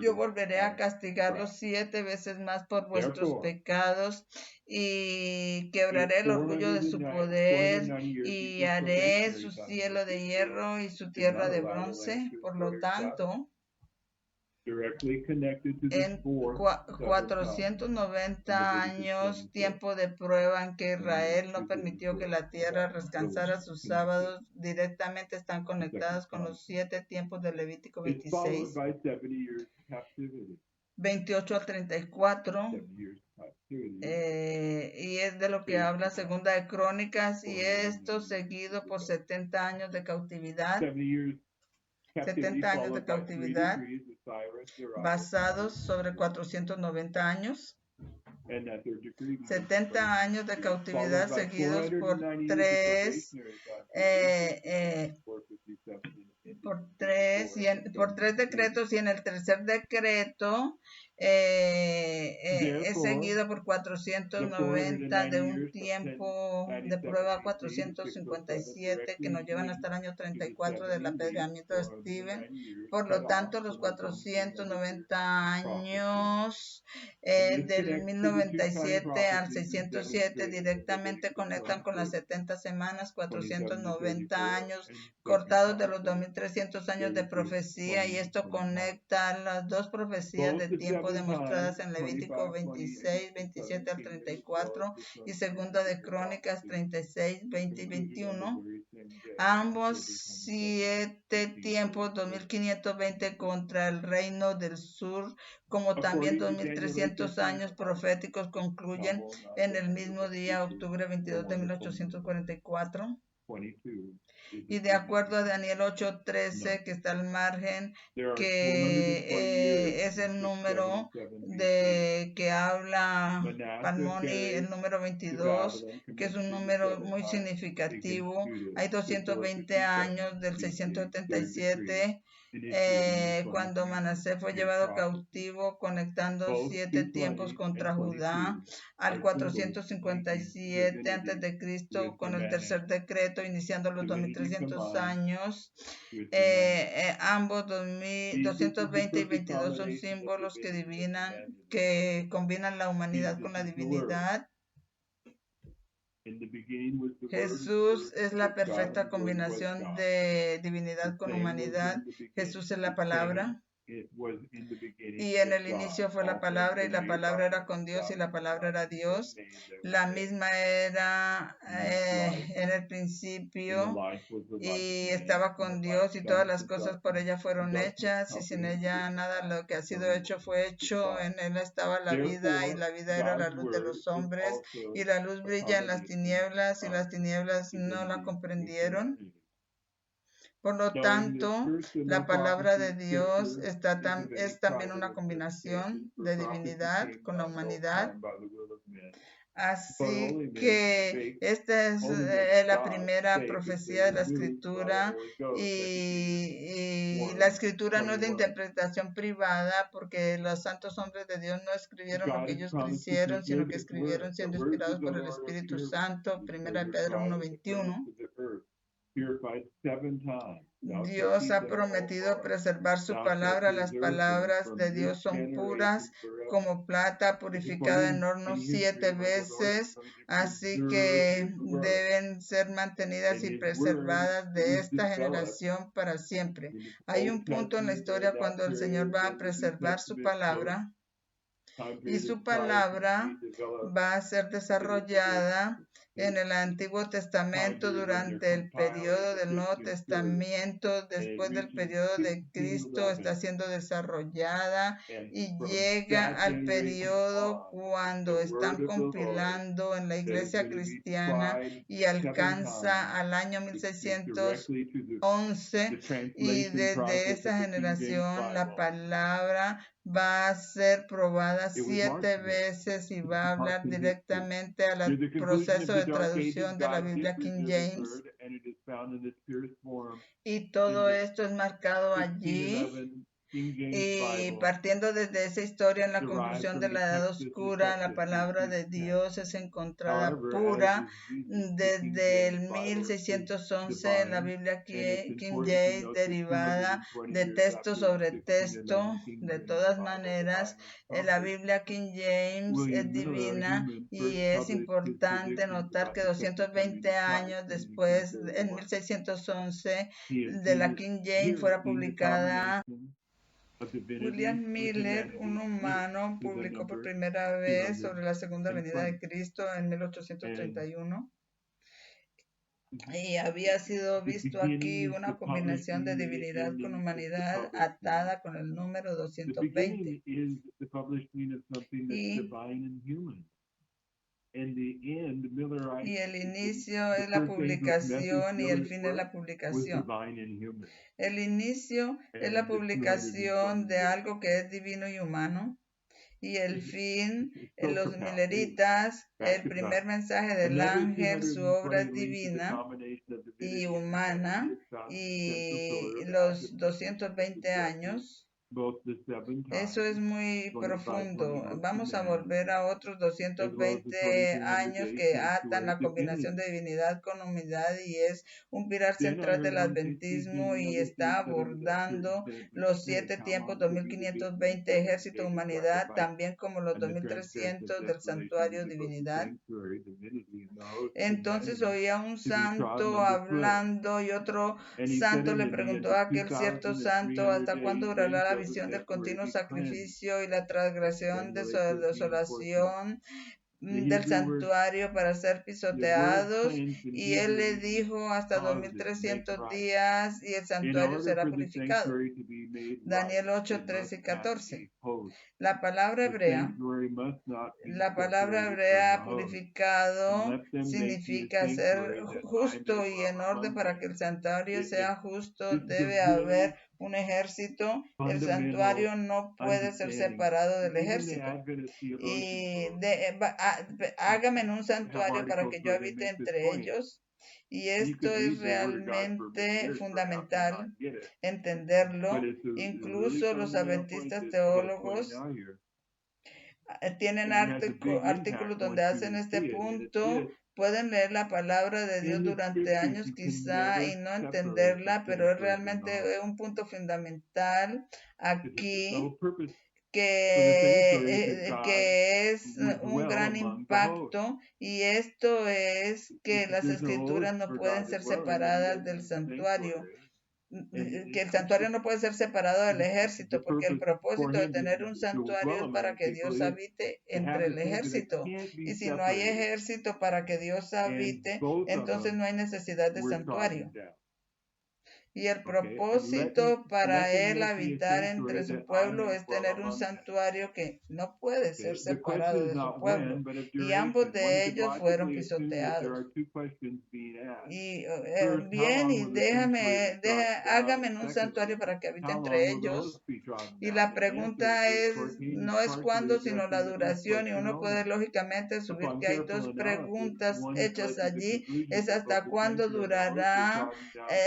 yo volveré a castigarlos 7 veces más por vuestros pecados, y quebraré el orgullo de su poder, y haré su cielo de hierro y su tierra de bronce. Por lo tanto, en 490 años, tiempo de prueba en que Israel no permitió que la tierra descansara sus sábados, directamente están conectadas con los 7 tiempos de Levítico 26, 28 al 34, y es de lo que habla Segunda de Crónicas, y esto seguido por 70 años de cautividad. 70 años de cautividad basados sobre 490 años. 70 años de cautividad seguidos por 3 decretos, y en el tercer decreto es seguido por 490 de un tiempo de prueba 457 que nos llevan hasta el año 34 del apedreamiento de Stephen. Por lo tanto, los 490 años del 1097 al 607 directamente conectan con las 70 semanas, 490 años cortados de los 2300 años de profecía, y esto conecta las dos profecías de tiempo demostradas en Levítico 26, 27 al 34 y Segunda de Crónicas 36, 20 y 21. Ambos 7 tiempos, 2520 contra el reino del sur, como también 2300 años proféticos, concluyen en el mismo día, octubre 22 de 1844. Y de acuerdo a Daniel 8:13, que está al margen, que es el número de que habla Palmoni, el número 22, que es un número muy significativo. Hay 220 años del 677 cuando Manasés fue llevado cautivo, conectando 7 tiempos contra Judá al 457 a.C. con el tercer decreto, iniciando los 2300 años. Ambos 220 y 22 son símbolos que combinan la humanidad con la divinidad. Jesús es la perfecta combinación de divinidad con humanidad. Jesús es la palabra. Y en el inicio fue la palabra, y la palabra era con Dios, y la palabra era Dios. La misma era en el principio, y estaba con Dios, y todas las cosas por ella fueron hechas, y sin ella nada lo que ha sido hecho fue hecho. En él estaba la vida, y la vida era la luz de los hombres, y la luz brilla en las tinieblas, y las tinieblas no la comprendieron. Por lo tanto, la palabra de Dios es también una combinación de divinidad con la humanidad. Así que esta es la primera profecía de la Escritura, y la Escritura no es de interpretación privada, porque los santos hombres de Dios no escribieron lo que ellos quisieron, sino que escribieron siendo inspirados por el Espíritu Santo. 1 Pedro 1:21. Dios ha prometido preservar su palabra. Las palabras de Dios son puras como plata purificada en horno 7 veces, así que deben ser mantenidas y preservadas de esta generación para siempre. Hay un punto en la historia cuando el Señor va a preservar su palabra, y su palabra va a ser desarrollada en el Antiguo Testamento durante el periodo del Nuevo Testamento. Después del periodo de Cristo está siendo desarrollada, y llega al periodo cuando están compilando en la iglesia cristiana, y alcanza al año 1611, y desde esa generación la palabra va a ser probada 7 veces, y va a hablar directamente al proceso de traducción de la Biblia King James. Y todo esto es marcado allí. Y partiendo desde esa historia, en la conclusión de la Edad Oscura, la palabra de Dios es encontrada pura desde el 1611 en la Biblia King James, derivada de texto sobre texto. De todas maneras, la Biblia King James es divina, y es importante notar que 220 años después, en 1611, de la King James fuera publicada. William Miller, un humano, publicó por primera vez sobre la segunda venida de Cristo en 1831, y había sido visto aquí una combinación de divinidad con humanidad atada con el número 220. Y el inicio es la publicación, y el fin es la publicación. El inicio es la publicación de algo que es divino y humano, y el fin, los milleritas, el primer mensaje del ángel, su obra es divina y humana, y los 220 años. Eso es muy profundo. Vamos a volver a otros 220 años que atan la combinación de divinidad con humanidad, y es un pilar central del adventismo, y está abordando los 7 tiempos, 2520 ejército humanidad, también como los 2300 del santuario divinidad. Entonces oía un santo hablando, y otro santo le preguntó a aquel cierto santo: ¿hasta cuándo durará la visión del continuo sacrificio y la transgresión de desolación del santuario para ser pisoteados? Y él le dijo: hasta 2300 días, y el santuario será purificado. Daniel 8, 13 y 14. La palabra hebrea purificado significa ser justo y en orden. Para que el santuario sea justo, debe haber un ejército. El santuario no puede ser separado del ejército. Y hágame en un santuario para que yo habite entre ellos. Y esto es realmente fundamental entenderlo. Incluso los adventistas teólogos tienen artículos donde hacen este punto. Pueden leer la palabra de Dios durante años quizá y no entenderla, pero es realmente un punto fundamental aquí que es un gran impacto, y esto es que las escrituras no pueden ser separadas del santuario. Que el santuario no puede ser separado del ejército, porque el propósito de tener un santuario es para que Dios habite entre el ejército. Y si no hay ejército para que Dios habite, entonces no hay necesidad de santuario. Y el propósito para él habitar entre su pueblo es tener un santuario que no puede ser separado de su pueblo. Y ambos de ellos fueron pisoteados. Y bien, y hágame en un santuario para que habite entre ellos. Y la pregunta no es cuándo, sino la duración. Y uno puede lógicamente subir que hay dos preguntas hechas allí. Es hasta cuándo durará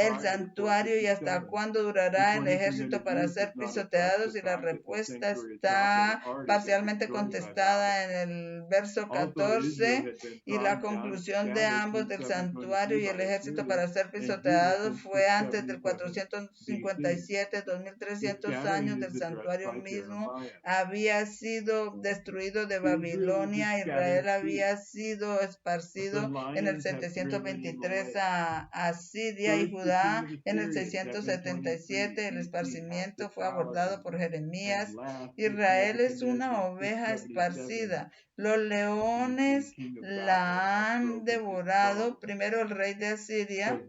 el santuario y hasta cuándo durará el ejército para ser pisoteados, y la respuesta está parcialmente contestada en el verso 14, y la conclusión de ambos, del santuario y el ejército para ser pisoteados, fue antes del 457, 2300 años del santuario mismo había sido destruido de Babilonia. Israel había sido esparcido en el 723 a Siria, y Judá en el 677. El esparcimiento fue abordado por Jeremías. Israel es una oveja esparcida. Los leones la han devorado. Primero el rey de Asiria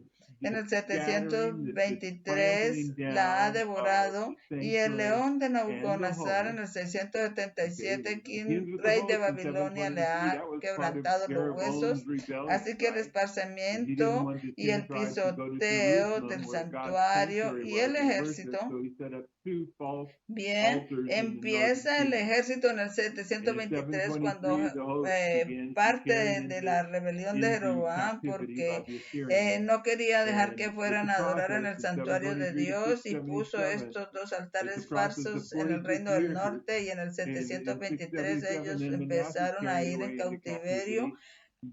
en el 723 la ha devorado, y el león de Nabucodonosor en el 677, rey de Babilonia, le ha quebrantado los huesos. Así que el esparcimiento y el pisoteo del santuario y el ejército. Bien, empieza el ejército en el 723 cuando parte de la rebelión de Jeroboam, porque no quería dejar que fueran a adorar en el santuario de Dios, y puso estos dos altares falsos en el reino del norte, y en el 723 ellos empezaron a ir en cautiverio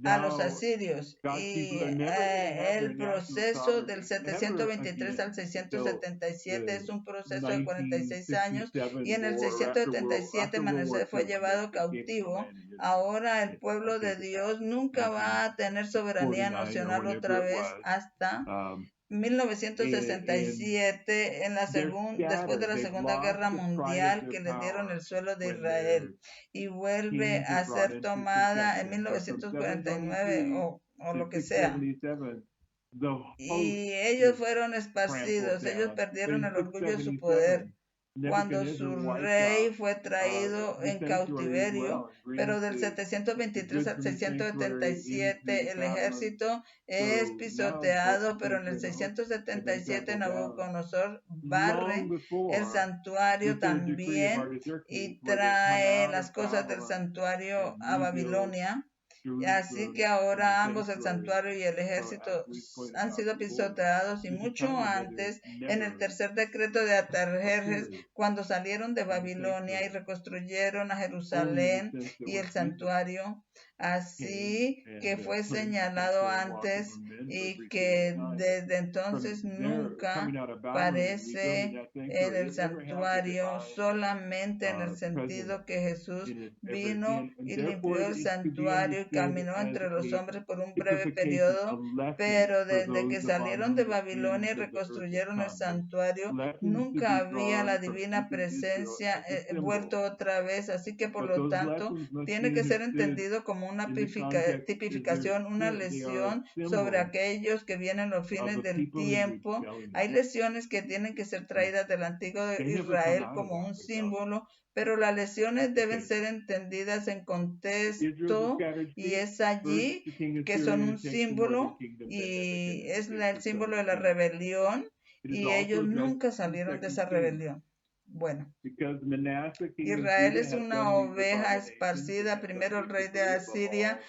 a los asirios, y el proceso del 723 al 677 es un proceso de 46 años, y en el 677 Manasés fue llevado cautivo. Ahora el pueblo de Dios nunca va a tener soberanía nacional otra vez hasta 1967, después de la Segunda Guerra Mundial, que les dieron el suelo de Israel, y vuelve a ser tomada en 1949 o lo que sea. Y ellos fueron esparcidos, ellos perdieron el orgullo de su poder cuando su rey fue traído en cautiverio, pero del 723 al 677 el ejército es pisoteado, pero en el 677 Nabucodonosor barre el santuario también y trae las cosas del santuario a Babilonia. Así que ahora ambos, el santuario y el ejército, han sido pisoteados, y mucho antes, en el tercer decreto de Artajerjes, cuando salieron de Babilonia y reconstruyeron a Jerusalén y el santuario, así que fue señalado antes, y que desde entonces nunca aparece en el santuario, solamente en el sentido que Jesús vino y limpió el santuario y caminó entre los hombres por un breve periodo, pero desde que salieron de Babilonia y reconstruyeron el santuario, nunca había la divina presencia vuelto otra vez. Así que por lo tanto tiene que ser entendido como una tipificación, una lesión sobre aquellos que vienen los fines del tiempo. Hay lesiones que tienen que ser traídas del antiguo Israel como un símbolo, pero las lesiones deben ser entendidas en contexto, y es allí que son un símbolo, y es el símbolo de la rebelión, y ellos nunca salieron de esa rebelión. Bueno, Israel es una oveja esparcida. Primero el rey de Asiria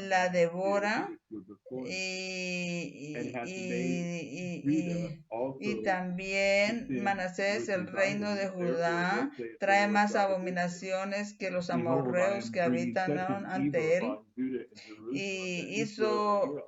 la devora, y y también Manasés, el reino de Judá, trae más abominaciones que los amorreos que habitan ante él. Y hizo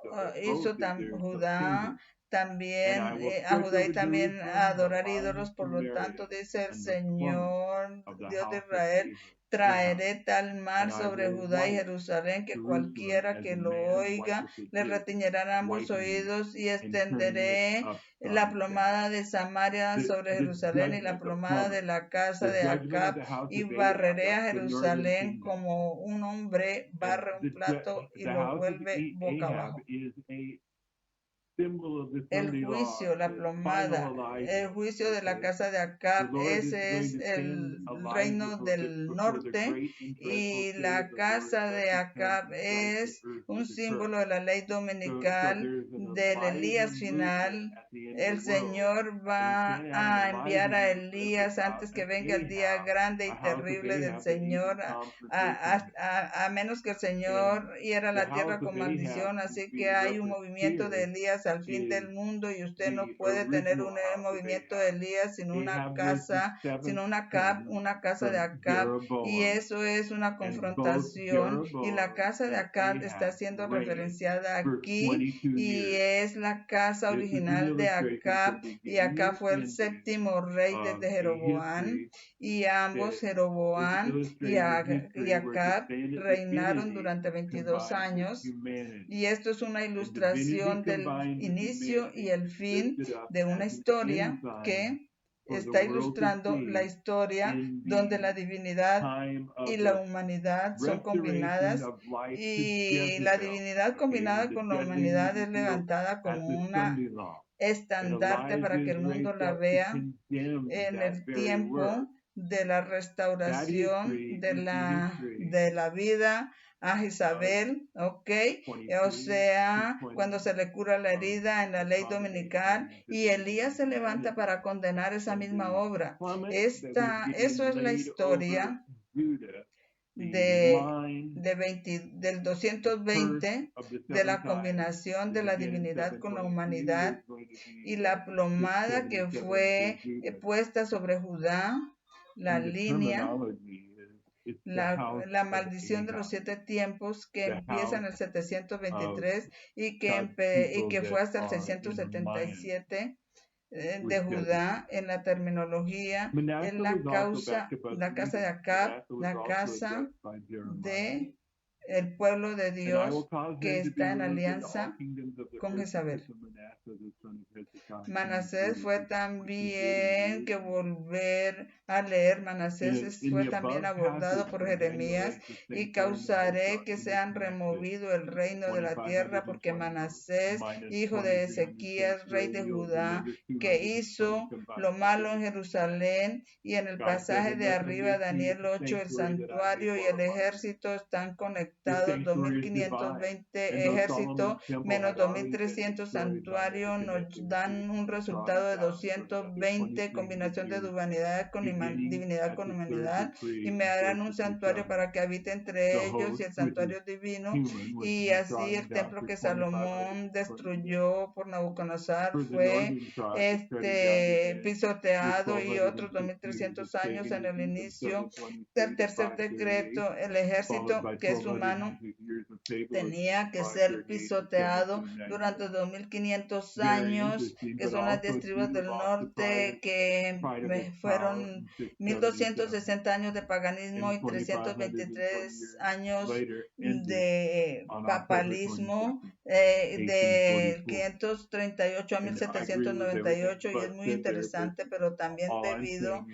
Judá también, a Judá y también a adorar ídolos. Por lo tanto, dice el Señor, Dios de Israel, traeré tal mal sobre Judá y Jerusalén que cualquiera que lo oiga le retiñerán ambos oídos, y extenderé la plomada de Samaria sobre Jerusalén y la plomada de la casa de Acab, y barreré a Jerusalén como un hombre barre un plato y lo vuelve boca abajo. El juicio, la plomada, el juicio de la casa de Acab, ese es el reino del norte, y la casa de Acab es un símbolo de la ley dominical del Elías final. El Señor va a enviar a Elías antes que venga el día grande y terrible del Señor, a menos que el Señor hiera la tierra con maldición. Así que hay un movimiento de Elías al fin del mundo, y usted no puede tener un movimiento de Elías sin una casa, sin una casa de Acab, y eso es una confrontación, y la casa de Acab está siendo referenciada aquí, y es la casa original de Acab, y acá fue el séptimo rey desde Jeroboam, y ambos, Jeroboam y Acab, reinaron durante 22 años, y esto es una ilustración del inicio y el fin de una historia que está ilustrando la historia donde la divinidad y la humanidad son combinadas, y la divinidad combinada con la humanidad es levantada como una estandarte para que el mundo la vea en el tiempo de la restauración de la vida a Jezabel, ¿ok? O sea, cuando se le cura la herida en la ley dominical, y Elías se levanta para condenar esa misma obra. Eso es la historia del 220, de la combinación de la divinidad con la humanidad, y la plomada que fue puesta sobre Judá, la línea, la maldición de los 7 tiempos que empieza en el 723 y que fue hasta el 677 de Judá. En la terminología es la casa de Acab, la casa de el pueblo de Dios que está en alianza con Jezabel. Manasés fue también que volver a leer. Manasés fue también abordado por Jeremías, y causaré que sean removido el reino de la tierra, porque Manasés, hijo de Ezequías, rey de Judá, que hizo lo malo en Jerusalén, y en el pasaje de arriba, Daniel 8, el santuario y el ejército están conectados, 2520 ejército menos 2300 santuario, nos dan un resultado de 220, combinación de divinidad con humanidad, y me harán un santuario para que habite entre ellos, y el santuario divino, y así el templo que Salomón destruyó por Nabucodonosor fue pisoteado, y otros 2300 años en el inicio del tercer decreto, el ejército que es humano tenía que ser pisoteado durante 2500 años, que son las 10 tribus del norte, que fueron 1260 años de paganismo y 323 años de papalismo, de 538 a 1798, y es muy interesante, pero también debido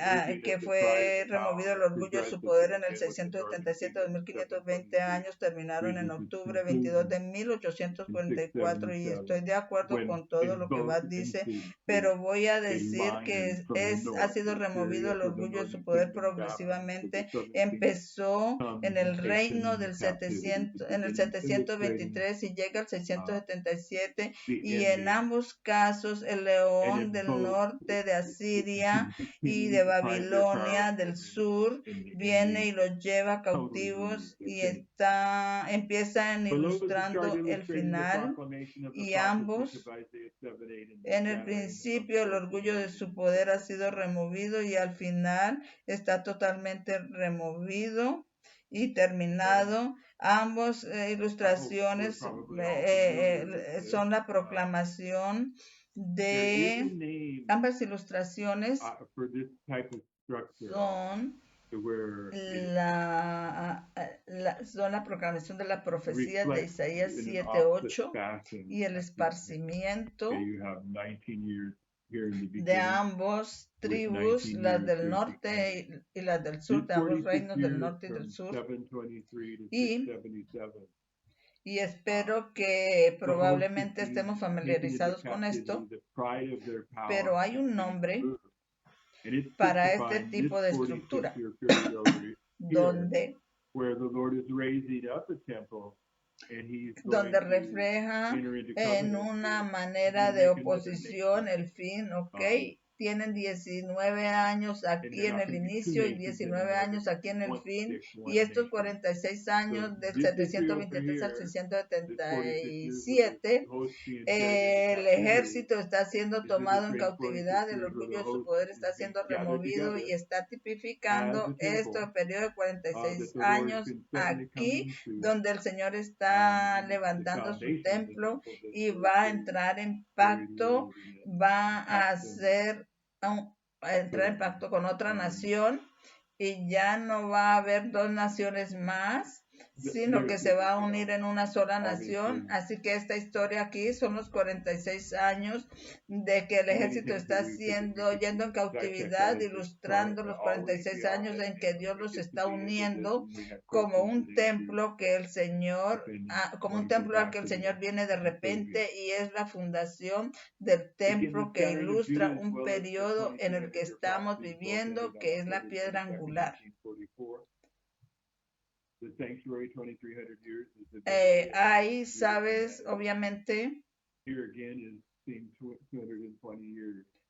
a que fue removido el orgullo de su poder en el 677. 2520 años terminaron en octubre 22 de 1844, y estoy de acuerdo con todo lo que Bad dice, pero voy a decir que ha sido removido el orgullo de su poder progresivamente. Empezó en el reino del 723 y llega al 677, y en ambos casos el león del norte de Asiria y de Babilonia del sur viene y los lleva cautivos años y empiezan ilustrando el final, y ambos, en el principio el orgullo de su poder ha sido removido y al final está totalmente removido y terminado. Ambos ilustraciones son la proclamación de ambas ilustraciones son son la proclamación de la profecía de Isaías 7:8 y el esparcimiento de ambos tribus, las del norte y las del sur, de ambos reinos del norte y del sur. Y espero que probablemente estemos familiarizados con esto, pero hay un nombre para este tipo de estructura, donde refleja en una manera de oposición el fin, ¿ok? Tienen 19 años aquí en el inicio y 19 años aquí en el fin, y estos 46 años del 723 al 677, el ejército está siendo tomado en cautividad, el orgullo de su poder está siendo removido y está tipificando este periodo de 46 años aquí, donde el Señor está levantando su templo y va a entrar en pacto, va a entrar en pacto con otra nación, y ya no va a haber dos naciones más, sino que se va a unir en una sola nación. Así que esta historia aquí son los 46 años de que el ejército está yendo en cautividad, ilustrando los 46 años en que Dios los está uniendo como un templo que el Señor, como un templo al que el Señor viene de repente, y es la fundación del templo que ilustra un periodo en el que estamos viviendo, que es la piedra angular. Ahí sabes, obviamente,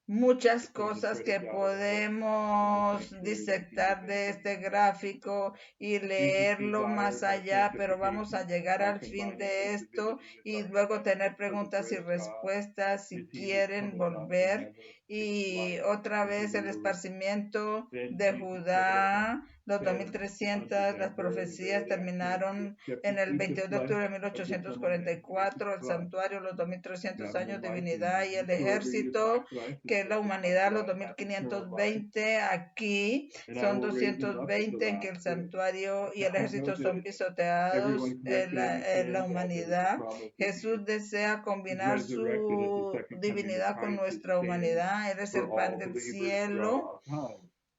muchas cosas que podemos disectar de este gráfico y leerlo más allá, pero vamos a llegar al fin de esto y luego tener preguntas y respuestas si quieren volver. Y otra vez el esparcimiento de Judá, los 2300, las profecías terminaron en el 22 de octubre de 1844, el santuario, los 2300 años de divinidad y el ejército, que es la humanidad, los 2520. Aquí son 220 en que el santuario y el ejército son pisoteados en la humanidad. Jesús desea combinar su divinidad con nuestra humanidad. Él es el pan del cielo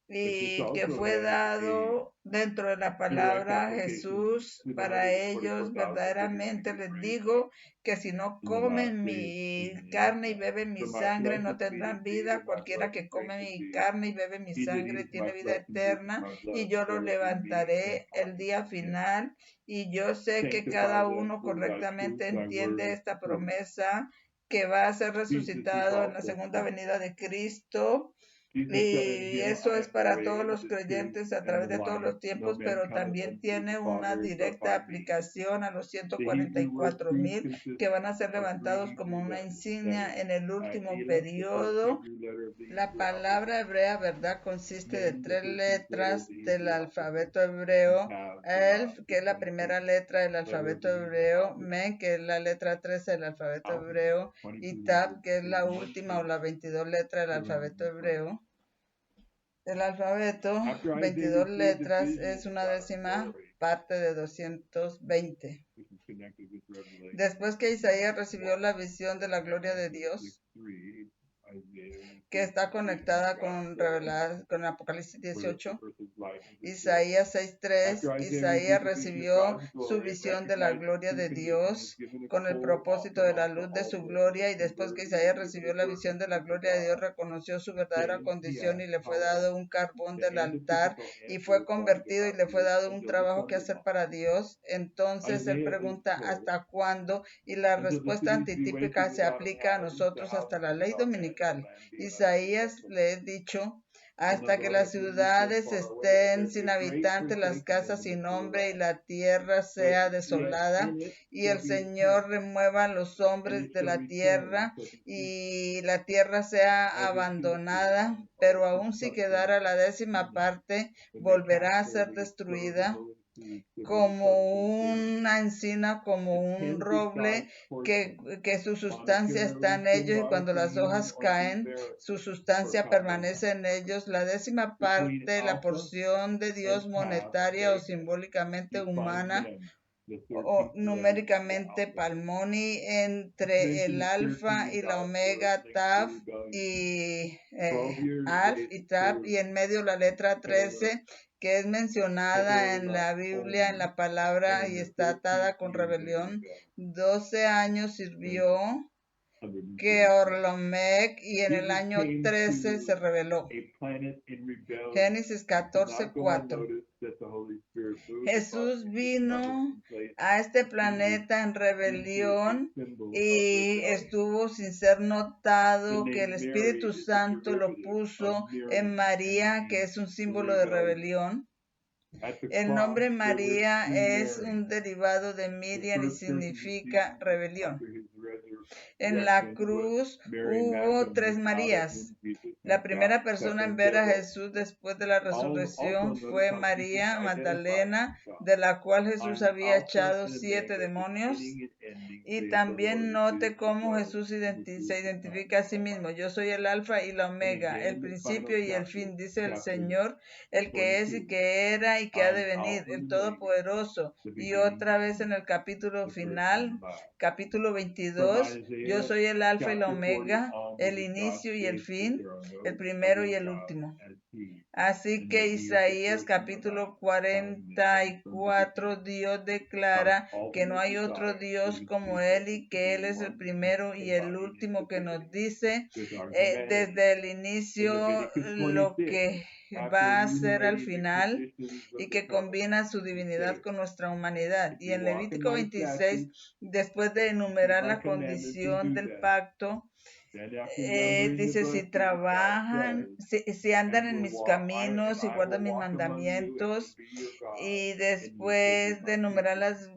y que fue dado dentro de la palabra Jesús para ellos. Verdaderamente les digo que si no comen mi carne y beben mi sangre no tendrán vida. Cualquiera que come mi carne y bebe mi sangre tiene vida eterna, y yo los levantaré el día final. Y yo sé que cada uno correctamente entiende esta promesa, que va a ser resucitado en la segunda venida de Cristo. Y eso es para todos los creyentes a través de todos los tiempos, pero también tiene una directa aplicación a los 144,000 que van a ser levantados como una insignia en el último periodo. La palabra hebrea, ¿verdad?, consiste de 3 letras del alfabeto hebreo: Elf, que es la primera letra del alfabeto hebreo; Men, que es la letra 13 del alfabeto hebreo; y Tab, que es la última o la 22 letra del alfabeto hebreo. El alfabeto, 22 letras, es una décima parte de 220. Después que Isaías recibió la visión de la gloria de Dios, que está conectada con Apocalipsis 18, Isaías 6:3, Isaías recibió su visión de la gloria de Dios con el propósito de la luz de su gloria, y después que Isaías recibió la visión de la gloria de Dios, reconoció su verdadera condición y le fue dado un carbón del altar y fue convertido y le fue dado un trabajo que hacer para Dios. Entonces él pregunta: ¿hasta cuándo? Y la respuesta antitípica se aplica a nosotros hasta la ley dominical. Isaías le he dicho hasta que las ciudades estén sin habitantes, las casas sin nombre y la tierra sea desolada, y el Señor remueva los hombres de la tierra y la tierra sea abandonada, pero aun si quedara la 10ª parte, volverá a ser destruida como una encina, como un roble, que su sustancia está en ellos, y cuando las hojas caen, su sustancia permanece en ellos. La 10ª parte, la porción de Dios monetaria o simbólicamente humana, o numéricamente Palmoni, entre el alfa y la omega, Taf y Alf y Taf, y en medio la letra 13, que es mencionada en la Biblia, en la palabra, y está atada con rebelión. 12 años sirvió que Orlomec, y en el año 13 se rebeló. Génesis 14:4. Jesús vino a este planeta en rebelión y estuvo sin ser notado, que el Espíritu Santo lo puso en María, que es un símbolo de rebelión. El nombre María es un derivado de Miriam y significa rebelión. En la cruz hubo 3 Marías. La primera persona en ver a Jesús después de la resurrección fue María Magdalena, de la cual Jesús había echado 7 demonios. Y también note cómo Jesús se identifica a sí mismo. Yo soy el alfa y la omega, el principio y el fin, dice el Señor, el que es y que era y que ha de venir, el Todopoderoso. Y otra vez en el capítulo final, capítulo 22, yo soy el alfa y la omega, el inicio y el fin, el primero y el último. Así que Isaías capítulo 44, Dios declara que no hay otro Dios como Él y que Él es el primero y el último, que nos dice desde el inicio lo que va a ser al final, y que combina su divinidad con nuestra humanidad. Y en Levítico 26, después de enumerar la condición del pacto, dice: si trabajan, si andan en mis caminos y guardan mis mandamientos. Y después de enumerar las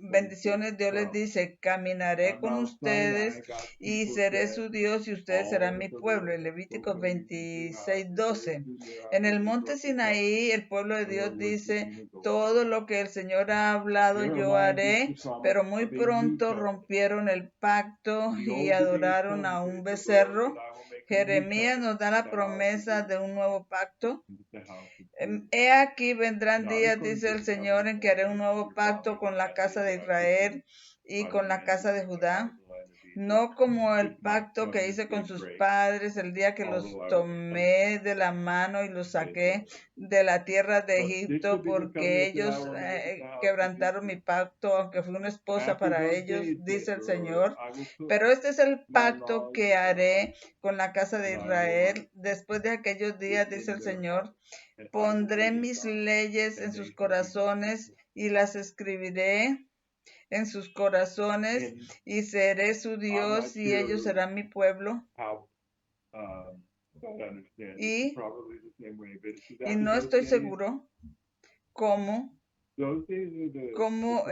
bendiciones, Dios les dice: caminaré con ustedes y seré su Dios y ustedes serán mi pueblo. En Levítico 26:12. En el monte Sinaí, el pueblo de Dios dice: todo lo que el Señor ha hablado yo haré, pero muy pronto rompieron el pacto y adoraron a un becerro. Jeremías nos da la promesa de un nuevo pacto. He aquí vendrán días, dice el Señor, en que haré un nuevo pacto con la casa de Israel y con la casa de Judá, no como el pacto que hice con sus padres el día que los tomé de la mano y los saqué de la tierra de Egipto, porque ellos quebrantaron mi pacto, aunque fui una esposa para ellos, dice el Señor. Pero este es el pacto que haré con la casa de Israel después de aquellos días, dice el Señor. Pondré mis leyes en sus corazones y las escribiré en sus corazones, y seré su Dios y ellos serán mi pueblo. Y no estoy seguro cómo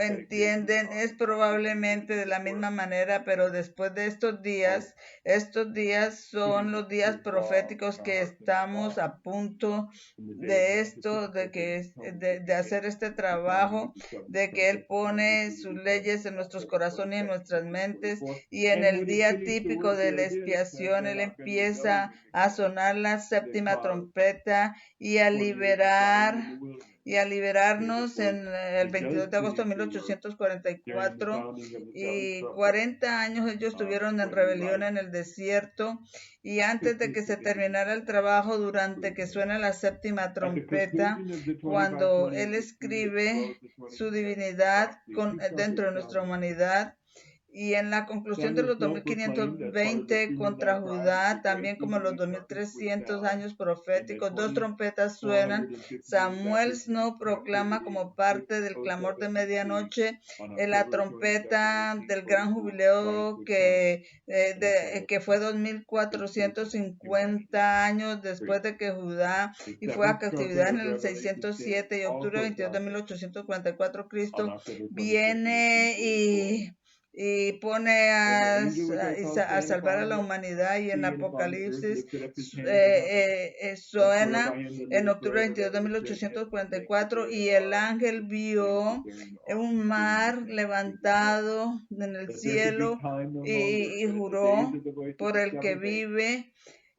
entienden, es probablemente de la misma manera, pero después de estos días son los días proféticos que estamos a punto de esto, de hacer este trabajo, de que Él pone sus leyes en nuestros corazones y en nuestras mentes, y en el día típico de la expiación Él empieza a sonar la 7ª trompeta y a liberarnos en el 22 de agosto de 1844, y 40 años ellos estuvieron en rebelión en el desierto, y antes de que se terminara el trabajo, durante que suena la 7ª trompeta, cuando Él escribe su divinidad dentro de nuestra humanidad, Y en la conclusión de los 2520 contra Judá, también como los 2300 años proféticos, 2 trompetas suenan. Samuel Snow proclama como parte del clamor de medianoche la trompeta del gran jubileo que fue 2450 años después de que Judá y fue a cautividad en el 607 y octubre 22 de 1844 Cristo viene y pone a salvar a la humanidad, y en Apocalipsis suena en octubre 22 de 1844 y el ángel vio un mar levantado en el cielo y juró por el que vive,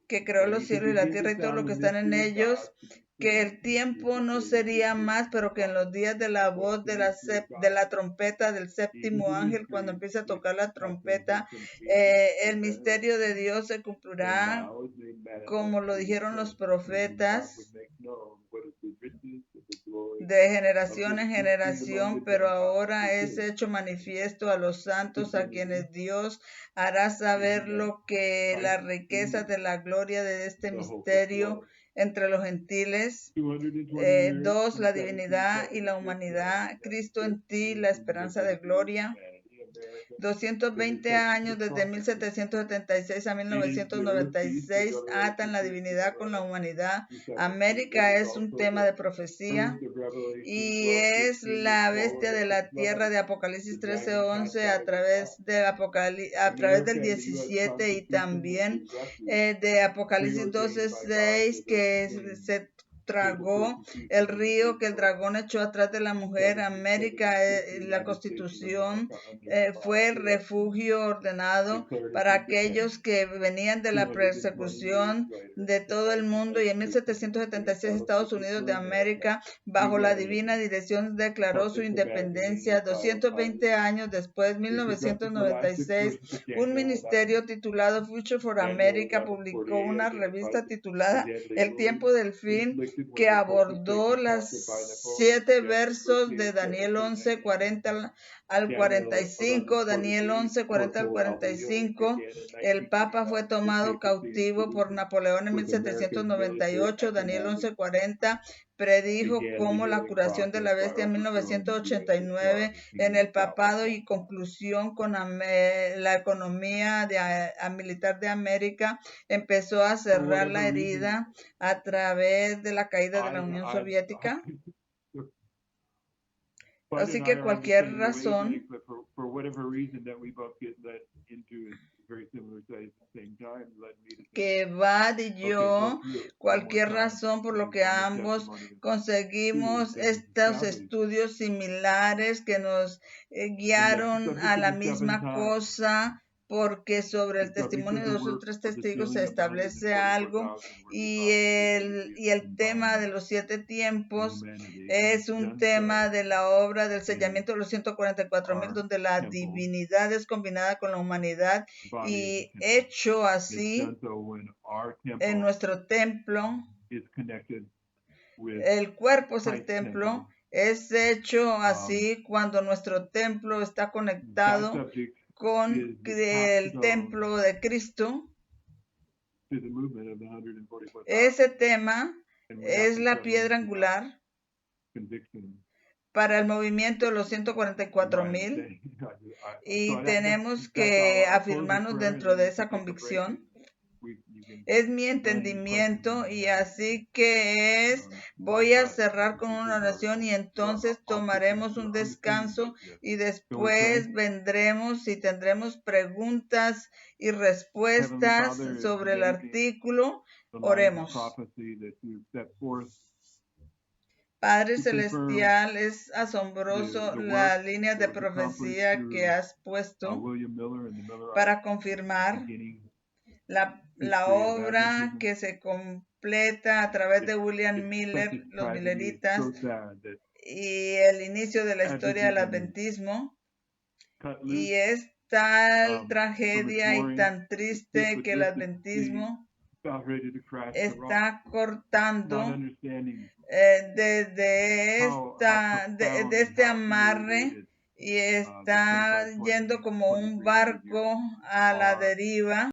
que creó los cielos y la tierra y todo lo que están en ellos, que el tiempo no sería más, pero que en los días de la voz de la trompeta del séptimo ángel, cuando empiece a tocar la trompeta, el misterio de Dios se cumplirá, como lo dijeron los profetas, de generación en generación, pero ahora es hecho manifiesto a los santos, a quienes Dios hará saber lo que las riquezas de la gloria de este misterio entre los gentiles. 2, la divinidad y la humanidad, Cristo en ti, la esperanza de gloria. 220 años desde 1776 a 1996 atan la divinidad con la humanidad. América es un tema de profecía y es la bestia de la tierra de Apocalipsis 13:11 a través del 17 y también de Apocalipsis 12:6 que se tragó el río que el dragón echó atrás de la mujer. América, la Constitución, fue el refugio ordenado para aquellos que venían de la persecución de todo el mundo, y en 1776 Estados Unidos de América, bajo la divina dirección, declaró su independencia. 220 años después, 1996, un ministerio titulado Future for America publicó una revista titulada El tiempo del fin, que abordó las 7 versos de Daniel 11:40 al 45. Daniel 11:40 al 45. El Papa fue tomado cautivo por Napoleón en 1798. Daniel 11:40 predijo cómo la curación de la bestia en 1989 en el papado, y conclusión con la economía militar de América empezó a cerrar la herida a través de la caída de la Unión Soviética. Así que cualquier razón que Bad y yo, cualquier razón por lo que ambos conseguimos estos estudios similares que nos guiaron a la misma cosa, porque sobre el testimonio de los otros testigos se establece algo, y el tema de los 7 tiempos es un tema de la obra del sellamiento de los 144,000, donde la divinidad es combinada con la humanidad y hecho así en nuestro templo. El cuerpo es el templo, es hecho así cuando nuestro templo está conectado con el templo de Cristo. Ese tema es la piedra angular para el movimiento de los 144,000, y tenemos que afirmarnos dentro de esa convicción. Es mi entendimiento, y así que voy a cerrar con una oración, y entonces tomaremos un descanso y después vendremos y tendremos preguntas y respuestas sobre el artículo. Oremos. Padre Celestial, es asombroso la línea de profecía que has puesto para confirmar la obra que se completa a través de William Miller, los Milleritas, y el inicio de la historia del adventismo. Y es tal tragedia y tan triste que el adventismo está cortando desde este amarre, y está yendo como un barco a la deriva.